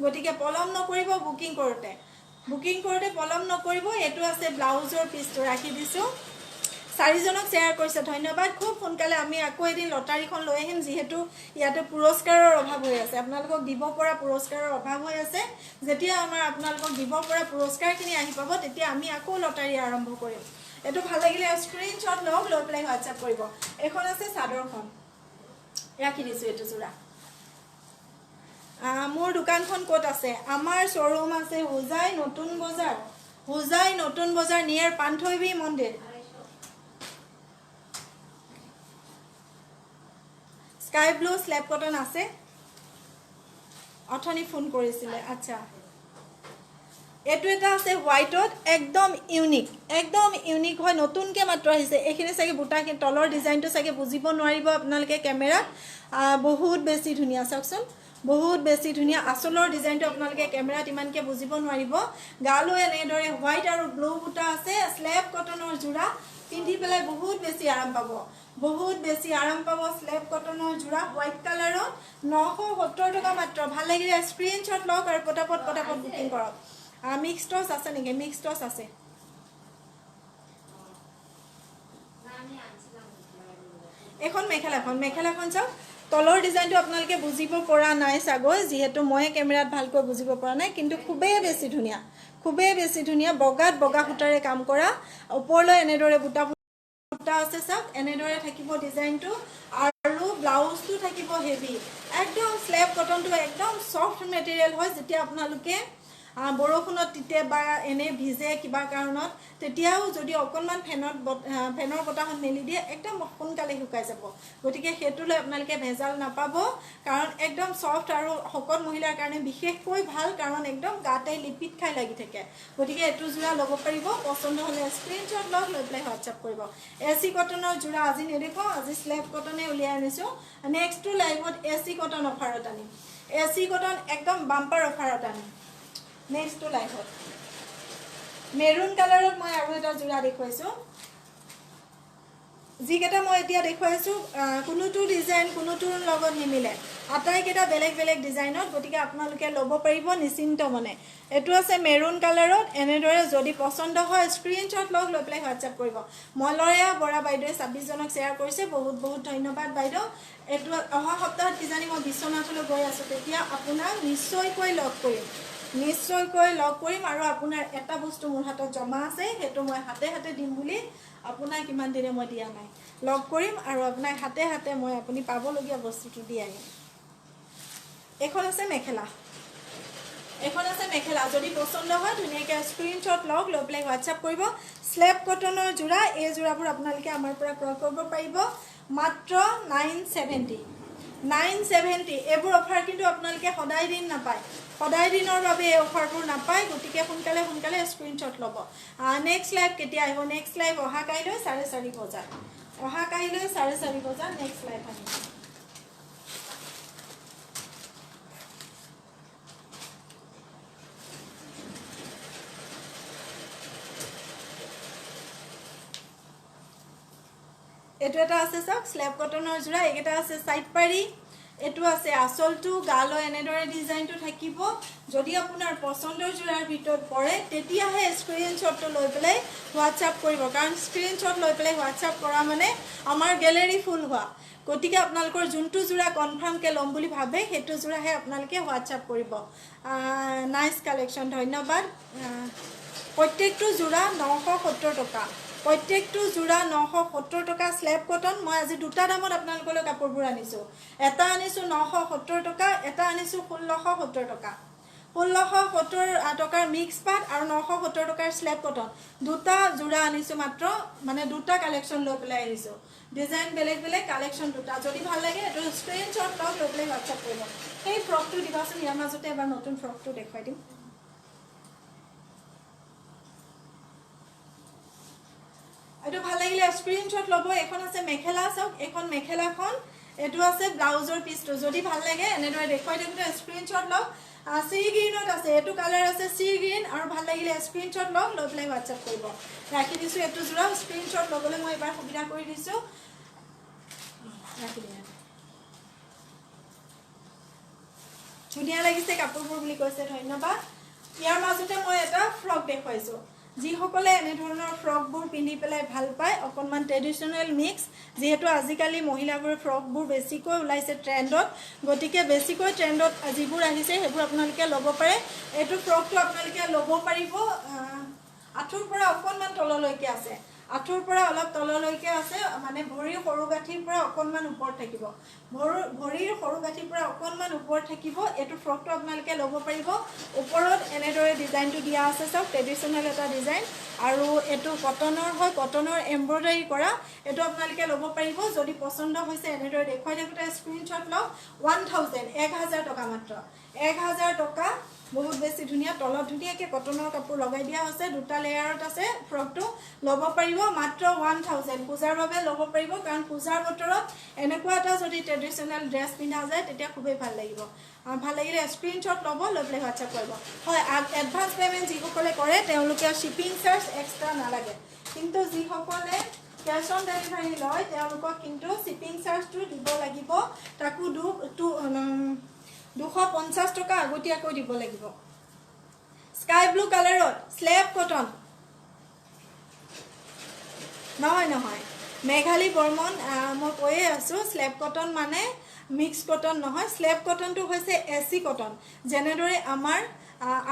গতিকে পলম নকৰিব বুকিং কৰোঁতে পলম নকৰিব এইটো আছে ব্লাউজৰ পিচটো ৰাখি দিছোঁ 4জনক শ্বেয়াৰ কৰিছে ধন্যবাদ খুব সোনকালে আমি আকৌ এদিন লটাৰীখন লৈ আহিম যিহেতু ইয়াতে পুৰস্কাৰৰ অভাৱ হৈ আছে আপোনালোকক দিব পৰা পুৰস্কাৰৰ অভাৱ হৈ আছে যেতিয়া আমাৰ আপোনালোকক দিব পৰা পুৰস্কাৰখিনি আহি পাব তেতিয়া আমি আকৌ লটাৰী আৰম্ভ কৰিম এইটো ভাল লাগিলে স্ক্ৰীনশ্বট লওক লৈ পেলাই হোৱাটছআপ কৰিব এইখন আছে চাদৰখন ৰাখি দিছোঁ এইটো যোৰা মোৰ দোকানখন ক'ত আছে আমাৰ শ্ব'ৰুম আছে হোজাই নতুন বজাৰ নিয়াৰ পান্থৱী মন্দিৰ স্কাই ব্লু স্লেব কটন আছে অথনি ফোন কৰিছিলে আচ্ছা এইটো এটা আছে হোৱাইটত একদম ইউনিক হয় নতুনকৈ মাত্ৰ আহিছে এইখিনি চাগে বুটাখিনি তলৰ ডিজাইনটো চাগে বুজিব নোৱাৰিব আপোনালোকে কেমেৰাত বহুত বেছি ধুনীয়া চাওকচোন বহুত বেছি ধুনীয়া আঁচলৰ ডিজাইনটো আপোনালোকে কেমেৰাত ইমানকৈ বুজিব নোৱাৰিব গালৈ এনেদৰে হোৱাইট আৰু ব্লু বুটা আছে স্লেব কটনৰ যোৰা পিন্ধি পেলাই বহুত বেছি আৰাম পাব স্লেব কটনৰ যোৰা হোৱাইট কালাৰত 970 টকা মাত্ৰ ভাল লাগিলে স্ক্ৰীনশ্বট লওক আৰু পটাপট বুকিং কৰক মিক্স টচ আছে নেকি মিক্স টচ আছে এইখন মেখেলাখন চাওক তলৰ ডিজাইনটো আপোনালোকে বুজিব পৰা নাই চাগৈ যিহেতু মই কেমেৰাত ভালকৈ বুজিব পৰা নাই কিন্তু খুবেই বেছি ধুনীয়া বগাত বগা সূতাৰে কাম কৰা ওপৰলৈ এনেদৰে বুটা আছে চাওক এনেদৰে থাকিব ডিজাইনটো আৰু ব্লাউজটো থাকিব হেভি একদম স্লেব কটনটো একদম সফ্ট মেটেৰিয়েল হয় যেতিয়া আপোনালোকে বৰষুণত তিতে বা এনে ভিজে কিবা কাৰণত তেতিয়াও যদি অকণমান ফেনৰ বতাহত মেলি দিয়ে একদম সোনকালে শুকাই যাব গতিকে সেইটোলৈ আপোনালোকে ভেজাল নাপাব কাৰণ একদম সফ্ট আৰু শকত মহিলাৰ কাৰণে বিশেষকৈ ভাল কাৰণ একদম গাতে লিপিত খাই লাগি থাকে গতিকে এইটো যোৰা ল'ব পাৰিব পচন্দ হ'লে স্ক্ৰীনশ্বট লওক লৈ পেলাই হোৱাটছআপ কৰিব এচি কটনৰ যোৰা আজি নেদেখাওঁ আজি স্লেব কটনে উলিয়াই আনিছোঁ নেক্সটটো লাইভত এচি কটন অফাৰত আনিম এচি কটন একদম বাম্পাৰ অফাৰত আনিম নেক্সটটো লাইভত মেৰুন কালাৰত মই আৰু এটা যোৰা দেখুৱাইছোঁ যিকেইটা মই এতিয়া দেখুৱাইছোঁ কোনোটো ডিজাইন কোনোটোৰ লগত নিমিলে আটাইকেইটা বেলেগ ডিজাইনত গতিকে আপোনালোকে ল'ব পাৰিব নিশ্চিন্ত মনে এইটো আছে মেৰুন কালাৰত এনেদৰে যদি পচন্দ হয় স্ক্ৰীনশ্বট লওক লৈ পেলাই হোৱাটছআপ কৰিব মলয়া বৰা বাইদেৱে 26জনক শ্বেয়াৰ কৰিছে বহুত ধন্যবাদ বাইদেউ এইটো অহা সপ্তাহত কিজানি মই বিশ্বনাথলৈ গৈ আছোঁ তেতিয়া আপোনাক নিশ্চয়কৈ লগ কৰিম নিশ্চয়কৈ লগ কৰিম আৰু আপোনাৰ এটা বস্তু মোৰ হাতত জমা আছে সেইটো মই হাতে হাতে দিম বুলি আপোনাক কিমান দিনে মই দিয়া নাই লগ কৰিম আৰু আপোনাক হাতে হাতে মই আপুনি পাবলগীয়া বস্তুটো দি আহিম এখন আছে মেখেলা যদি পছন্দ হয় ধুনীয়াকৈ স্ক্ৰীনশ্বট লওক লৈ পেলাই হোৱাটছআপ কৰিব স্লেব কটনৰ যোৰা এই যোৰাবোৰ আপোনালোকে আমাৰ পৰা ক্ৰয় কৰিব পাৰিব মাত্ৰ 970 এইবোৰ অফাৰ কিন্তু আপোনালোকে সদায় দিন নাপায় সদায় দিনৰ বাবে এই অফাৰবোৰ নাপায় গতিকে সোনকালে স্ক্ৰীনশ্বট ল'ব নেক্সট লাইভ কেতিয়া আহিব নেক্সট লাইভ অহা কাইলৈ 4:30 বজাত নেক্সট লাইভ আহিব এইটো এটা আছে চাওক স্লেব কটনৰ যোৰা এইকেইটা আছে সাইড পাৰি এটো আছে আসলটো গালো এনেদৰে ডিজাইনটো থাকিব যদি আপোনাৰ পছন্দৰ যোৰাৰ ভিতৰত পৰে তেতিয়াহে স্ক্ৰীনশ্বটটো লৈ পেলাই হোৱাটছআপ কৰিব কাৰণ স্ক্ৰীনশ্বট লৈ পেলাই হোৱাটছআপ কৰা মানে আমাৰ গ্যালাৰি ফুল হোৱা গতিকে আপোনালোকৰ যোনটো যোৰা কনফাৰ্মকৈ ল'ম বুলি ভাবে সেইটো যোৰাহে আপোনালোকে হোৱাটছআপ কৰিব নাইস কালেকশ্যন ধন্যবাদ প্ৰত্যেকটো যোৰা 970 টকা প্ৰত্যেকটো যোৰা 970 টকা স্লেব কটন মই আজি দুটা দামত আপোনালোকলৈ কাপোৰবোৰ আনিছো এটা আনিছো 970 টকা এটা আনিছো 1670 টকা 1670 টকাৰ মিক্স পাট আৰু 970 টকাৰ স্লেব কটন দুটা যোৰা আনিছো মাত্ৰ মানে দুটা কালেকশ্যন লৈ পেলাই আনিছো ডিজাইন বেলেগ বেলেগ কালেকশ্যন দুটা যদি ভাল লাগে এটো স্ক্ৰীনশ্বট লওক লৈ পেলাই হোৱাটছআপ কৰিব এই ফ্ৰকটো দিবাচোন ইয়াৰ মাজতে এবাৰ নতুন ফ্ৰকটো দেখুৱাই দিম এটো ভাল লাগিলে স্ক্ৰীনশ্বট ল'ব এখন আছে মেখেলা চাওক এখন মেখেলাখন এটো আছে ব্লাউজৰ পিছটো যদি ভাল লাগে এনেদৰে দেখুৱাই দিমতে স্ক্ৰীনশ্বট লওক সি গ্ৰীনত আছে এটো কালাৰ আছে সি গ্ৰীন আৰু ভাল লাগিলে স্ক্ৰীনশ্বট লওক লৈ পেলাই হোৱাটছআপ কৰিব ৰাখি দিছো এটো যোৰা স্ক্ৰীনশ্বট ল'বলৈ মই এবাৰ সুবিধা কৰি দিছো ৰাখি দিয়া ধুনীয়া লাগিছে কাপোৰবোৰ বুলি কৈছে ধন্যবাদ ইয়াৰ মাজতে মই এটা ফ্ৰক দেখুৱাইছো যিসকলে এনে ধৰণৰ ফ্ৰকবোৰ পিন্ধি পেলাই ভাল পায় অকনমান ট্ৰেডিশনাল মিক্স যেহেতু আজিকালি মহিলাবোৰ ফ্ৰকবোৰ বেছিকৈ ওলাইছে ট্ৰেন্ডত গতিকে বেছিকৈ ট্ৰেন্ডত আজিবোৰ আহিছে হেবোৰ আপোনালোকে ল'ব পাৰে এটো ফ্ৰকটো আপোনালোকে ল'ব পাৰিব আঁঠুৰ পৰা অকনমান তললৈকে আছে আঁঠুৰ পৰা অলপ তললৈকে আছে মানে ভৰিৰ সৰু গাঁঠিৰ পৰা অকনমান ওপৰত থাকিব ভৰিৰ সৰু গাঁঠিৰ পৰা অকনমান ওপৰত থাকিব এটো ফ্ৰকটো আপোনালোকে ল'ব পাৰিব ওপৰত এনেদৰে ডিজাইনটো দিয়া আছে সব ট্ৰেডিশনাল এটা ডিজাইন আৰু এটো কটনৰ হয় কটনৰ এমব্ৰয়ডাৰী কৰা এটো আপোনালোকে ল'ব পাৰিব যদি পছন্দ হৈছে এনেদৰে দেখুৱাই দেখুৱাই স্ক্ৰীনশ্বট লওক 1000 টকা মাত্ৰ 1000 টকা বহুত বেছি ধুনীয়া তলত ধুনীয়াকৈ কটনৰ কাপোৰ লগাই দিয়া হৈছে দুটা লেয়াৰত আছে ফ্ৰকটো ল'ব পাৰিব মাত্ৰ 1000 পূজাৰ বাবে ল'ব পাৰিব কাৰণ পূজাৰ বতৰত এনেকুৱা এটা যদি ট্ৰেডিশনাল ড্ৰেছ পিন্ধা যায় তেতিয়া খুবেই ভাল লাগিব ভাল লাগিলে স্ক্ৰীনশ্বট ল'ব লৈ পেলাই হোৱাটছআপ কৰিব হয় এডভান্স পেমেন্ট যিসকলে কৰে তেওঁলোকে শিপিং চাৰ্জ এক্সট্ৰা নালাগে কিন্তু যিসকলে কেশ অন ডেলিভাৰী লয় তেওঁলোকক কিন্তু শিপিং চাৰ্জটো দিব লাগিব তাকো 250 টকা আগতীয়াকৈ দিব লাগিব স্কাই ব্লু কালাৰত স্লেব কটন নহয় মেঘালী বৰ্মন মই কৈয়ে আছো স্লেব কটন মানে মিক্স কটন নহয় স্লেব কটনটো হৈছে এসি কটন যেনেদৰে আমাৰ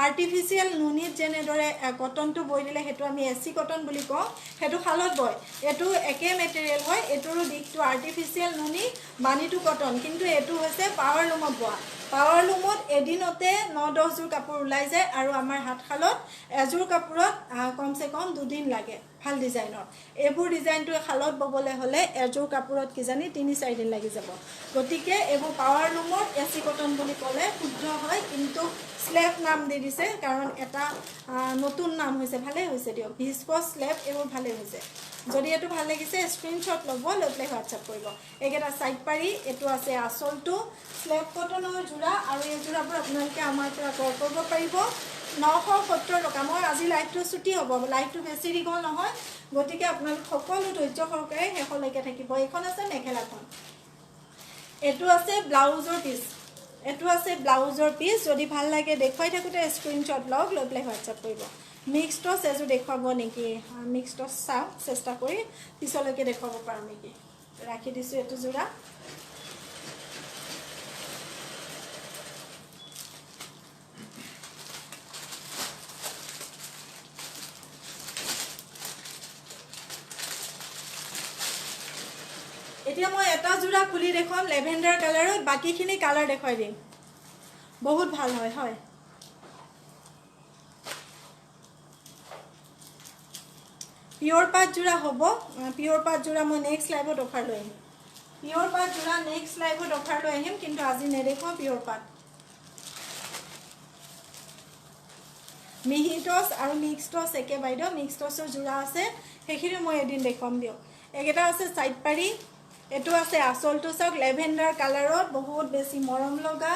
আৰ্টিফিশিয়াল নুনিত যেনেদৰে কটনটো বৈ দিলে হেতু আমি এসি কটন বুলি কওঁ হেতু খালত বয় এটো একে মেটেৰিয়েল হয় এটোৰ দিকটো আৰ্টিফিশিয়াল নুনি বানিটো কটন কিন্তু এটো হৈছে পাৱাৰ লুমত বোৱা পাৱাৰ লুমত এদিনতে 9-10 জোৰ কাপোৰ ওলাই যায় আৰু আমাৰ হাতখালত এজোৰ কাপোৰত কমসে কম 2 দিন লাগে ভাল ডিজাইনৰ এবোৰ ডিজাইনটো খালত ববলে হলে এজোৰ কাপোৰত কি জানি 3-4 দিন লাগি যাব গতিকে এবোৰ পাৱাৰ লুমত এসি কটন বুলি ক'লে শুদ্ধ হয় কিন্তু স্লেব নাম দি দিছে কাৰণ এটা নতুন নাম হৈছে ভালে হৈছে দিও ভিস্কোস স্লেব এবোৰ ভালে হৈছে যদি এটো ভাল লাগিছে স্ক্ৰীনশ্বট ল'ব লৈ পেলাই হোৱাটছআপ কৰিব একেটা সাইড পাৰি এটো আছে আসলটো স্লেব কটনৰ যোৰা আৰু এই যোৰাবোৰ আপোনালোকে আমাৰ পৰা ক্ৰয় কৰিব পাৰিব 970 টকা মই আজি লাইভটো ছুটি হ'ব লাইভটো বেছি দীঘল নহয় গতিকে আপোনালোক সকলো ধৈৰ্য সহকাৰে শেষলৈকে থাকিব এইখন আছে মেখেলাখন এটো আছে ব্লাউজৰ পিস যদি ভাল লাগে দেখুৱাই থাকোতে স্ক্ৰীনশ্বট লওক লৈ পেলাই হোৱাটছআপ কৰিব মিক্স টস এজো দেখুৱাব নেকি মিক্স টস চাও চেষ্টা কৰি পিছলৈকে দেখুৱাব পাৰো নেকি ৰাখি দিছো এটো যোৰা এতিয়া মই এটা জোড়া খুলি দেখুৱাম লেভেণ্ডাৰ কালাৰত, বাকীখিনি কালাৰ দেখুৱাই দিম। বহুত ভাল হয় হয়। পিওর পাট জোড়া হব, পিওর পাট জোড়া মই নেক্সট লাইভত অফার লৈ আহিম। পিওর পাট জোড়া নেক্সট লাইভত অফার লৈ আহিম, কিন্তু আজি নেদেখুৱাম পিওৰ পাট। মিহি টস আৰু মিক্স টস একে বাইদেউ, মিক্স টসৰ জোড়া আছে, সেইখিনি মই এদিন দেখুৱাম দিয়ক। এইকেইটা আছে সাইড পাৰি, এইটো আছে আচলটো চাওক লেভেণ্ডাৰ কালাৰত, বহুত বেছি মৰম লগা,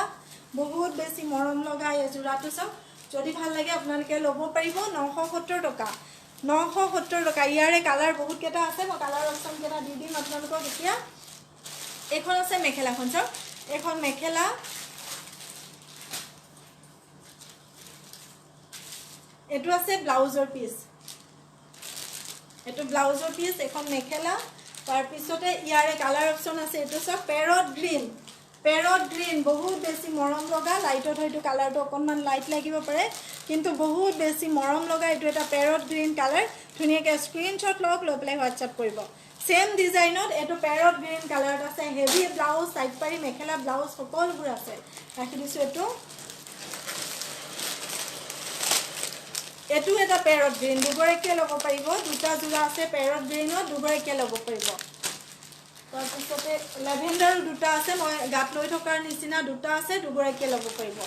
বহুত বেছি মৰম লগা এই জোড়াটো চাওক। যদি ভাল লাগে আপোনালোকে ল'ব পাৰিব। 970 টকা, 970 টকা। ইয়াৰে কালাৰ বহুত কেইটা আছে, মই কালাৰ অপশ্যন কেইটা দি দিম আপোনালোকক এতিয়া। এইখন আছে মেখেলাখন চাওক, এইখন মেখেলা, এইটো আছে ব্লাউজৰ পিচ, এইটো ব্লাউজৰ পিচ, এখন মেখেলা। তাৰপিছতে ইয়াৰে কালাৰ অপশ্যন আছে, এইটো চাওক পেৰট গ্ৰীণ, পেৰট গ্ৰীণ বহুত বেছি মৰম লগা। লাইটত হয়তো কালাৰটো অকণমান লাইট লাগিব পাৰে, কিন্তু বহুত বেছি মৰম লগা। এইটো এটা পেৰট গ্ৰীণ কালাৰ। ধুনীয়াকৈ স্ক্ৰীনশ্বট লওক, লৈ পেলাই হোৱাটছআপ কৰিব। সেম ডিজাইনত এইটো পেৰট গ্ৰীণ কালাৰত আছে, হেভি ব্লাউজ, সাইড পাৰি, মেখেলা, ব্লাউজ সকলোবোৰ আছে। ৰাখি দিছোঁ এইটো, এইটো এটা পেৰট গ্ৰীণ, দুগৰাকীয়ে ল'ব পাৰিব। দুটা জোড়া আছে পেৰট গ্ৰীণত, দুগৰাকীয়ে ল'ব পাৰিব। তাৰপিছতে লেভেণ্ডাৰো দুটা আছে, মই গাত লৈ থকাৰ নিচিনা দুটা আছে, দুগৰাকীয়ে ল'ব পাৰিব।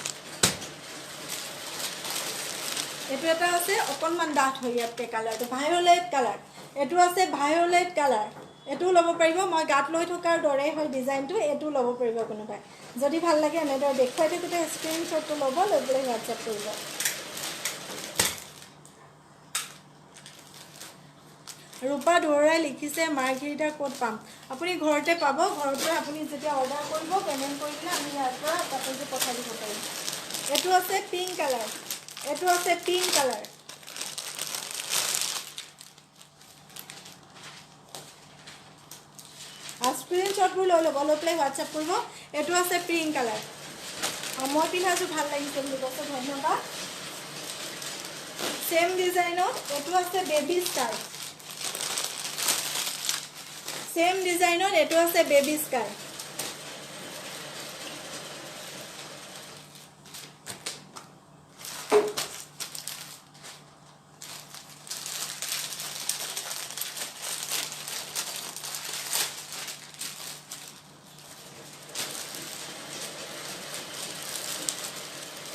এইটো এটা আছে অকণমান ডাঠ হৈ ইয়াতকৈ কালাৰটো, ভায়োলেট কালাৰ। এইটো আছে ভায়োলেট কালাৰ, এইটোও ল'ব পাৰিব। মই গাত লৈ থকাৰ দৰে হয় ডিজাইনটো, এইটোও ল'ব পাৰিব কোনোবাই। যদি ভাল লাগে এনেদৰে দেখুৱাই থাকোঁতে স্ক্ৰীনশ্বটটো ল'ব, লৈ পেলাই হোৱাটছআপ কৰিব। ৰূপা দুৱৰাই লিখিছে মাৰ্ঘেৰিটাৰ ক'ত পাম? আপুনি ঘৰতে পাব, ঘৰৰ পৰা আপুনি যেতিয়া অৰ্ডাৰ কৰিব, পে'মেণ্ট কৰি দিলে আমি ইয়াৰ পৰা কাপোৰযোৰ পঠাই দিব পাৰিম। এইটো আছে পিংক কালাৰ, এইটো আছে পিংক কালাৰ। স্ক্ৰীনশ্বটবোৰ লৈ ল'ব, লৈ পেলাই হোৱাটছআপ কৰিব। এইটো আছে পিংক কালাৰ, মই পিন্ধাযোৰ ভাল লাগিছে বুলি কৈছে, ধন্যবাদ। সেম ডিজাইনত এইটো আছে বেবী স্কাই, সেম ডিজাইনত এইটো আছে বেবী স্কাই।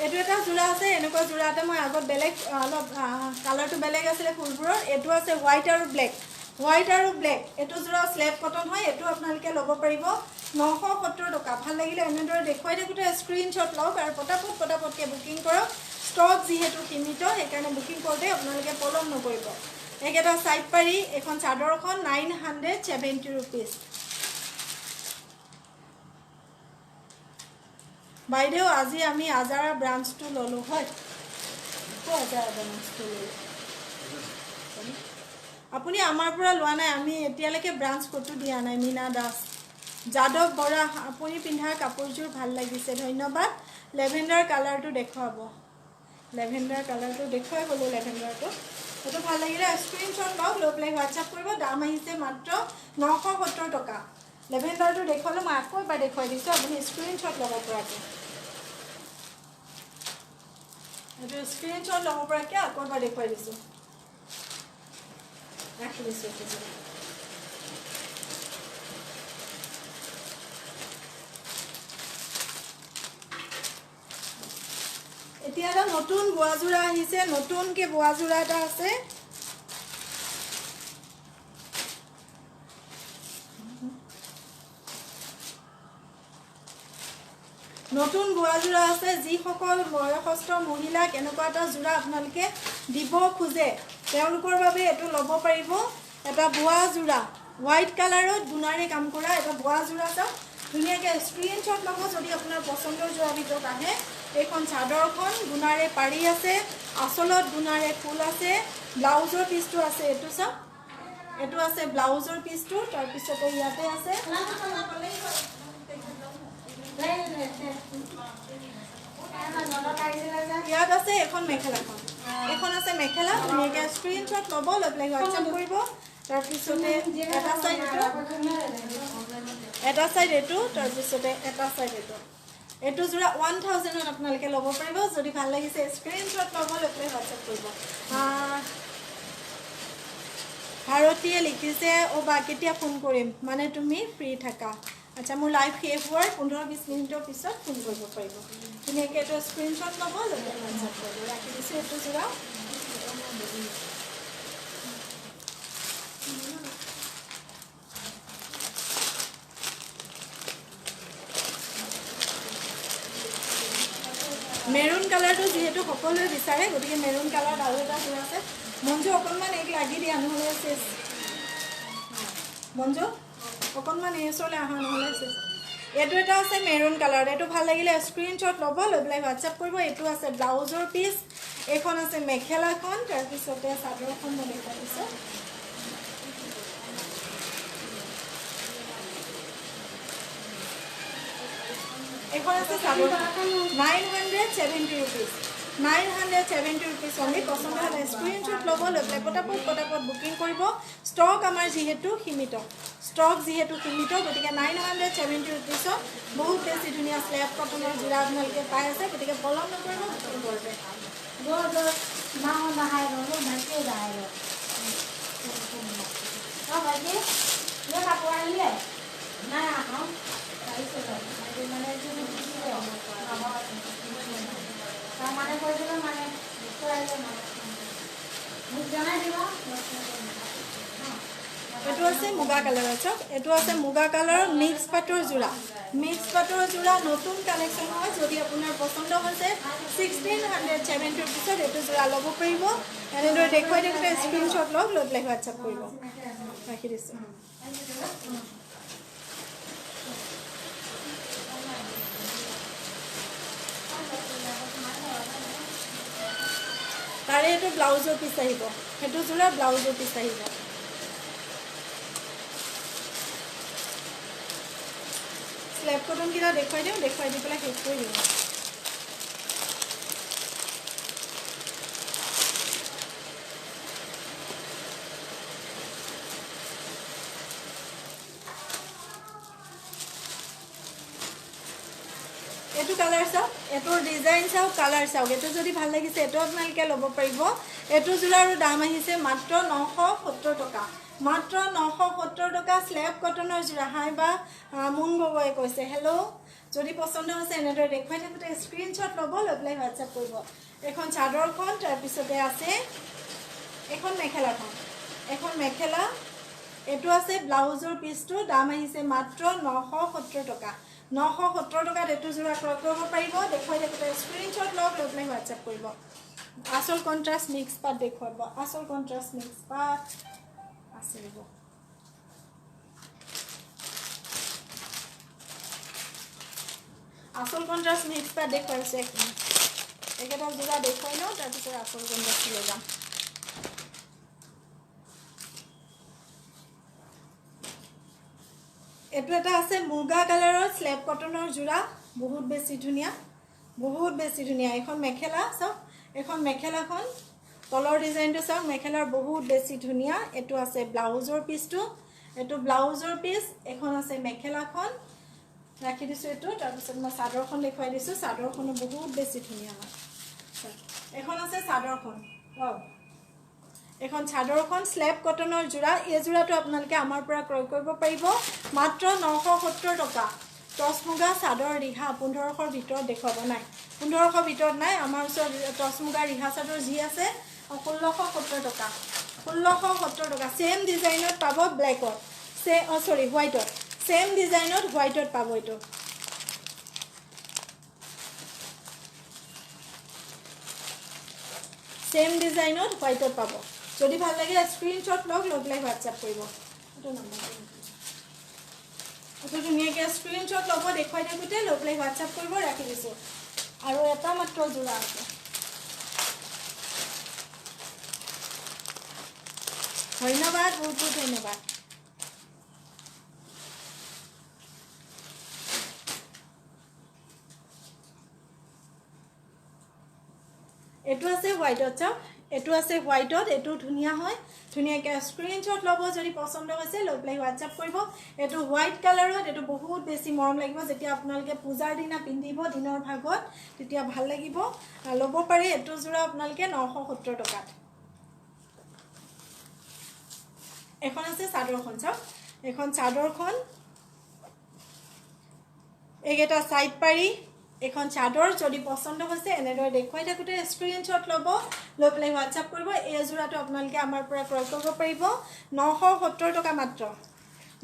এইটো এটা জোড়া আছে, এনেকুৱা জোড়া এটা মই আগত বেলেগ অলপ কালাৰটো বেলেগ আছিলে ফুলবোৰৰ। এইটো আছে হোৱাইট আৰু ব্লেক, হোৱাইট আৰু ব্লেক। এইটো জোড়া স্লেব কটন হয়, এইটো আপোনালোকে ল'ব পাৰিব 970 টকা। ভাল লাগিলে এনেদৰে দেখুৱাই থাকোঁতে স্ক্ৰীনশ্বট লওক আৰু পটাপটকৈ বুকিং কৰক। ষ্টক যিহেতু সীমিত, সেইকাৰণে বুকিং কৰোঁতে আপোনালোকে পলম নকৰিব। এইকেইটা চাইড পাৰি, এখন চাদৰখন 970 ৰুপিজ। বাইদেউ আজি আমি আজাৰা ব্ৰাঞ্চটো ল'লোঁ হয়, আজাৰা ব্ৰাঞ্চটো ল'লোঁ। আপুনি আমাৰ পৰা লোৱা নাই, আমি এতিয়ালৈকে ব্ৰাঞ্চ ক'তো দিয়া নাই। মীনা দাস, যাদৱ বৰা, আপুনি পিন্ধা কাপোৰযোৰ ভাল লাগিছে, ধন্যবাদ। লেভেণ্ডাৰ কালাৰটো দেখুৱাব, লেভেণ্ডাৰ কালাৰটো দেখুৱাই গ'লোঁ। লেভেণ্ডাৰটো সেইটো ভাল লাগিলে স্ক্ৰীনশ্বট লওক, লৈ পেলাই হোৱাটছআপ কৰিব। দাম আহিছে মাত্ৰ 970 টকা। লেভেণ্ডাৰটো দেখুৱালোঁ, মই আকৌ এবাৰ দেখুৱাই দিছোঁ, আপুনি স্ক্ৰীনশ্বট ল'ব পৰাকৈ। এইটো স্ক্ৰীনশ্বট ল'ব পৰাকৈ আকৌ এবাৰ দেখুৱাই দিছোঁ, ৰাখি দিছোঁ। এতিয়া এটা নতুন বোৱা যোৰা আহিছে, নতুনকৈ বোৱা যোৰা এটা আছে। নতুন বোৱা যোৰা আছে, যিসকল বয়সস্থ মহিলাক এনেকুৱা এটা যোৰা আপোনালোকে দিব খোজে তেওঁলোকৰ বাবে এইটো ল'ব পাৰিব। এটা বোৱা যোৰা, হোৱাইট কালাৰত গুণাৰে কাম কৰা এটা বোৱা যোৰা এটা। ধুনীয়াকৈ স্ক্ৰীনশ্বট ল'ব যদি আপোনাৰ পচন্দৰ যোৰা ভিতৰত আহে। এইখন চাদৰখন গুণাৰে পাৰি আছে, আঁচলত গুণাৰে ফুল আছে, ব্লাউজৰ পিচটো আছে। এইটো চাওক, এইটো আছে ব্লাউজৰ পিচটো। তাৰপিছতে ইয়াতে আছে ইয়াত আছে এখন মেখেলাখন, এখন আছে মেখেলা। ধুনীয়াকৈ স্ক্ৰীনশ্বট ল'ব, লৈ পেলাই হোৱাটছআপ কৰিব। তাৰপিছতে এটা চাইড এইটো তাৰপিছতে এটা চাইড এইটো যোৰা 1000ত আপোনালোকে ল'ব পাৰিব যদি ভাল লাগিছে স্ক্ৰীনশ্বট ল'ব লৈ পেলাই হোৱাটছএপ কৰিব ভাৰতীয়ে লিখিছে বা কেতিয়া ফোন কৰিম মানে তুমি ফ্ৰী থাকা আচ্ছা মোৰ লাইভ শেষ হোৱাৰ 15-20 মিনিটৰ পিছত ফোন কৰিব পাৰিব ধুনীয়াকৈ এইটো স্ক্ৰীনশ্বট ল'ব লৈ পেলাই হোৱাটছএপ কৰিব ৰাখি দিছোঁ এইটো যোৰা মেৰুন কালাৰটো যিহেতু সকলোৱে বিচাৰে গতিকে মেৰুন কালাৰ আৰু এটা যোৰা আছে মঞ্জু অকণমান এক লাগি দিয়া নহ'লে চেচ মঞ্জু অকণমান এই ওচৰলৈ অহা নহ'লে চেচ এইটো এটা আছে মেৰুন কালাৰ এইটো ভাল লাগিলে স্ক্ৰীনশ্বট ল'ব লৈ পেলাই হোৱাটছএপ কৰিব এইটো আছে ব্লাউজৰ পিচ এইখন আছে মেখেলাখন তাৰপিছতে চাদৰখন মই দেখাই দিছোঁ এখন আছে চাদৰ 970 rupees 970 rupees only পছন্দ হ'লে স্ক্ৰীনশ্বট ল'ব লৈ পেলাই পটাপট বুকিং কৰিব ষ্টক আমাৰ যিহেতু সীমিত গতিকে 970 rupees বহুত বেছি ধুনীয়া স্লেব কটনৰ যোৰা আপোনালোকে পাই আছে গতিকে পলম নকৰিব বুকিং কৰিবে এইটো আছে মুগা কালাৰৰ চাওক এইটো আছে মুগা কালাৰৰ মিক্স পাটৰ যোৰা নতুন কালেকশ্যন হয় যদি আপোনাৰ পচন্দ হৈছে 1670 rupees এইটো যোৰা ল'ব পাৰিব এনেদৰে দেখুৱাই থাকোঁতে স্ক্ৰীনশ্বট লওক লৈ পেলাই হোৱাটছএপ কৰিব ৰাখি দিছোঁ তাৰে এইটো ব্লাউজৰ পিচ আহিব সেইটো যোৰা ব্লাউজৰ পিচ আহিব স্লেব কটনকেইটা দেখুৱাই দি পেলাই শেষ কৰি দিওঁ এইটো কালাৰ চাওক এইটোৰ ডিজাইন চাওক কালাৰ চাওক এইটো যদি ভাল লাগিছে এইটো আপোনালোকে ল'ব পাৰিব এইটো যোৰাৰো দাম আহিছে মাত্ৰ 970 টকা মাত্ৰ 970 টকা স্লেব কটনৰ যোৰা হাই বা মুন গগৈ কৈছে হেল্ল' যদি পচন্দ হৈছে এনেদৰে দেখুৱাই থাকোঁতে স্ক্ৰীনশ্বট ল'ব লৈ পেলাই হোৱাটছএপ কৰিব এখন চাদৰখন তাৰপিছতে আছে এখন মেখেলা এইটো আছে ব্লাউজৰ পিচটো দাম আহিছে মাত্ৰ 970 টকা 970 টকাত এইটো যোৰা ক্ৰয় কৰিব পাৰিব দেখুৱাই থাকোঁতে স্ক্ৰীনশ্বট লওক লৈ পেলাই হোৱাটছএপ কৰিব আসল কণ্ট্ৰাষ্ট মিক্স পাট দেখুৱাব আসল কণ্ট্ৰাষ্ট মিক্স পাট আছে ৰ'ব আসল কণ্ট্ৰাষ্ট মিক্স পাট দেখুৱাইছে একেটা যোৰা দেখুৱাই লওঁ তাৰপিছত আসল কণ্ট্ৰাষ্ট লৈ যাম এইটো এটা আছে মুগা কালাৰৰ স্লেব কটনৰ যোৰা বহুত বেছি ধুনীয়া এখন মেখেলা চাওক এখন মেখেলাখন তলৰ ডিজাইনটো চাওক মেখেলাৰ বহুত বেছি ধুনীয়া এইটো আছে ব্লাউজৰ পিচটো এইটো ব্লাউজৰ পিচ এখন আছে মেখেলাখন ৰাখি দিছোঁ এইটো তাৰপিছত মই চাদৰখন দেখুৱাই দিছোঁ চাদৰখনো বহুত বেছি ধুনীয়া হয় এখন আছে চাদৰখন এখন চাদৰখন স্লেব কটনৰ যোৰা এই যোৰাটো আপোনালোকে আমাৰ পৰা ক্ৰয় কৰিব পাৰিব মাত্ৰ 970 টকা টচ মুগা চাদৰ ৰিহা 1500ৰ ভিতৰত দেখুৱাব নাই 1500ৰ ভিতৰত নাই আমাৰ ওচৰত টচ মুগা ৰিহা চাদৰ যি আছে 1670 টকা 1670 টকা সেম ডিজাইনত পাব ব্লেকত হোৱাইটত সেম ডিজাইনত হোৱাইটত পাব এইটো সেম ডিজাইনত হোৱাইটত পাব যদি ভাল লাগে স্ক্ৰীনশ্বট লওক লৈ পেলাই হোৱাটছএপ কৰিব এইটো ধুনীয়াকৈ স্ক্ৰীনশ্বট ল'ব দেখুৱাই থাকোঁতে লৈ পেলাই হোৱাটছএপ কৰিব ৰাখি দিছোঁ আৰু এটা মাত্ৰ যোৰা আছে ধন্যবাদ বহুত ধন্যবাদ এইটো আছে হোৱাইটত চাওক এটো আছে হোয়াইটত এটো ধুনিয়া হয় ধুনিয়াকে স্ক্ৰিনশট লব যদি পছন্দ হৈছে লৈ প্লাই WhatsApp কৰিব এটো হোয়াইট কালাৰত এটো বহুত বেছি মৰম লাগিব যেতিয়া আপোনালোকে পূজাৰ দিনা পিন্ধিব দিনৰ ভাগত তেতিয়া ভাল লাগিব লব পাৰে এটো জোৰা আপোনালোকে 970 টকাত এখন আছে চাদৰখন চাওক এখন চাদৰখন এগেটা সাইড পাৰি এখন চাদৰ যদি পছন্দ হৈছে এনেদৰে দেখুৱাই থাকোতে স্ক্ৰিনশট লব লৈ প্লাই WhatsApp কৰিব এই জোৰাটো আপোনালোকে আমাৰ পৰা ক্ৰয় কৰিব পাৰিব 970 টকা মাত্ৰ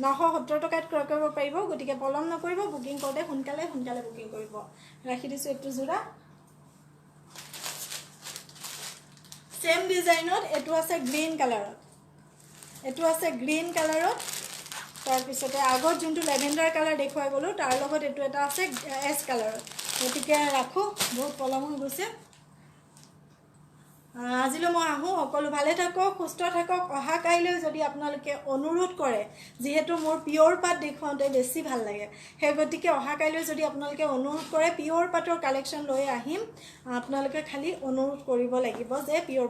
970 টকাত ক্ৰয় কৰিব পাৰিব গতিকে পলম নকৰিব বুকিং কৰোতে সোনকালে বুকিং কৰিব ৰাখি দিছো এটো জোৰা সেম ডিজাইনত এটো আছে গ্ৰীন কালাৰত এটো আছে গ্ৰীন কালাৰত তাৰ পিছতে আগত যোনটো লেভেন্ডাৰ কালাৰ দেখুৱাই গলো তাৰ লগত এটো এটা আছে এছ কালাৰত গতিকে ৰাখো বহুত পলম হৈ গৈছে আজিলৈ মই আহো সকলো ভালে থাকক সুস্থ থাকক অহা কাইলৈ যদি আপোনালোকে অনুৰোধ কৰে যেহেতু মোৰ পিওৰ পাট দেখুৱাতে বেছি ভাল লাগে হে গতিকে অহা কাইলৈ যদি আপোনালোকে অনুৰোধ কৰে পিওৰ পাটৰ কালেকচন লৈ আহিম আপোনালোকে খালি অনুৰোধ কৰিব লাগিব যে পিওৰ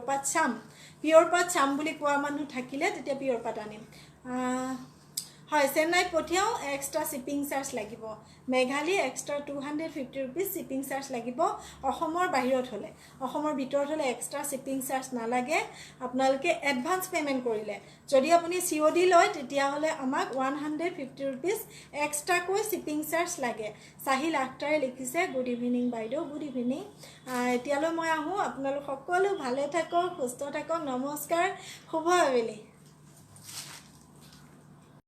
পাট চাম বুলি কোৱা মানুহ থাকিলে তেতিয়া পিওৰ পাট আনিম হয় চেন্নাইত পঠিয়াও এক্সট্ৰা শিপিং চাৰ্জ লাগিব Meghali extra 250 rupees shipping charge লাগিব অসমৰ বাহিৰত হলে অসমৰ ভিতৰত হলে এক্সট্ৰা শিপিং চাৰ্জ নালাগে আপোনালোকে এডভান্স পেমেন্ট কৰিলে যদি আপুনি COD লয় তেতিয়া হলে আমাক 150 रुपीस এক্সট্ৰা কৈ শিপিং চাৰ্জ লাগে সাহিল আখতাৰে লিখিছে গুড ইভিনিং বাইদেউ গুড ইভিনিং এতিয়ালৈ মই আহো আপোনালোক সকলো ভালে থাকক সুস্থ থাকক নমস্কাৰ শুভ আবেলি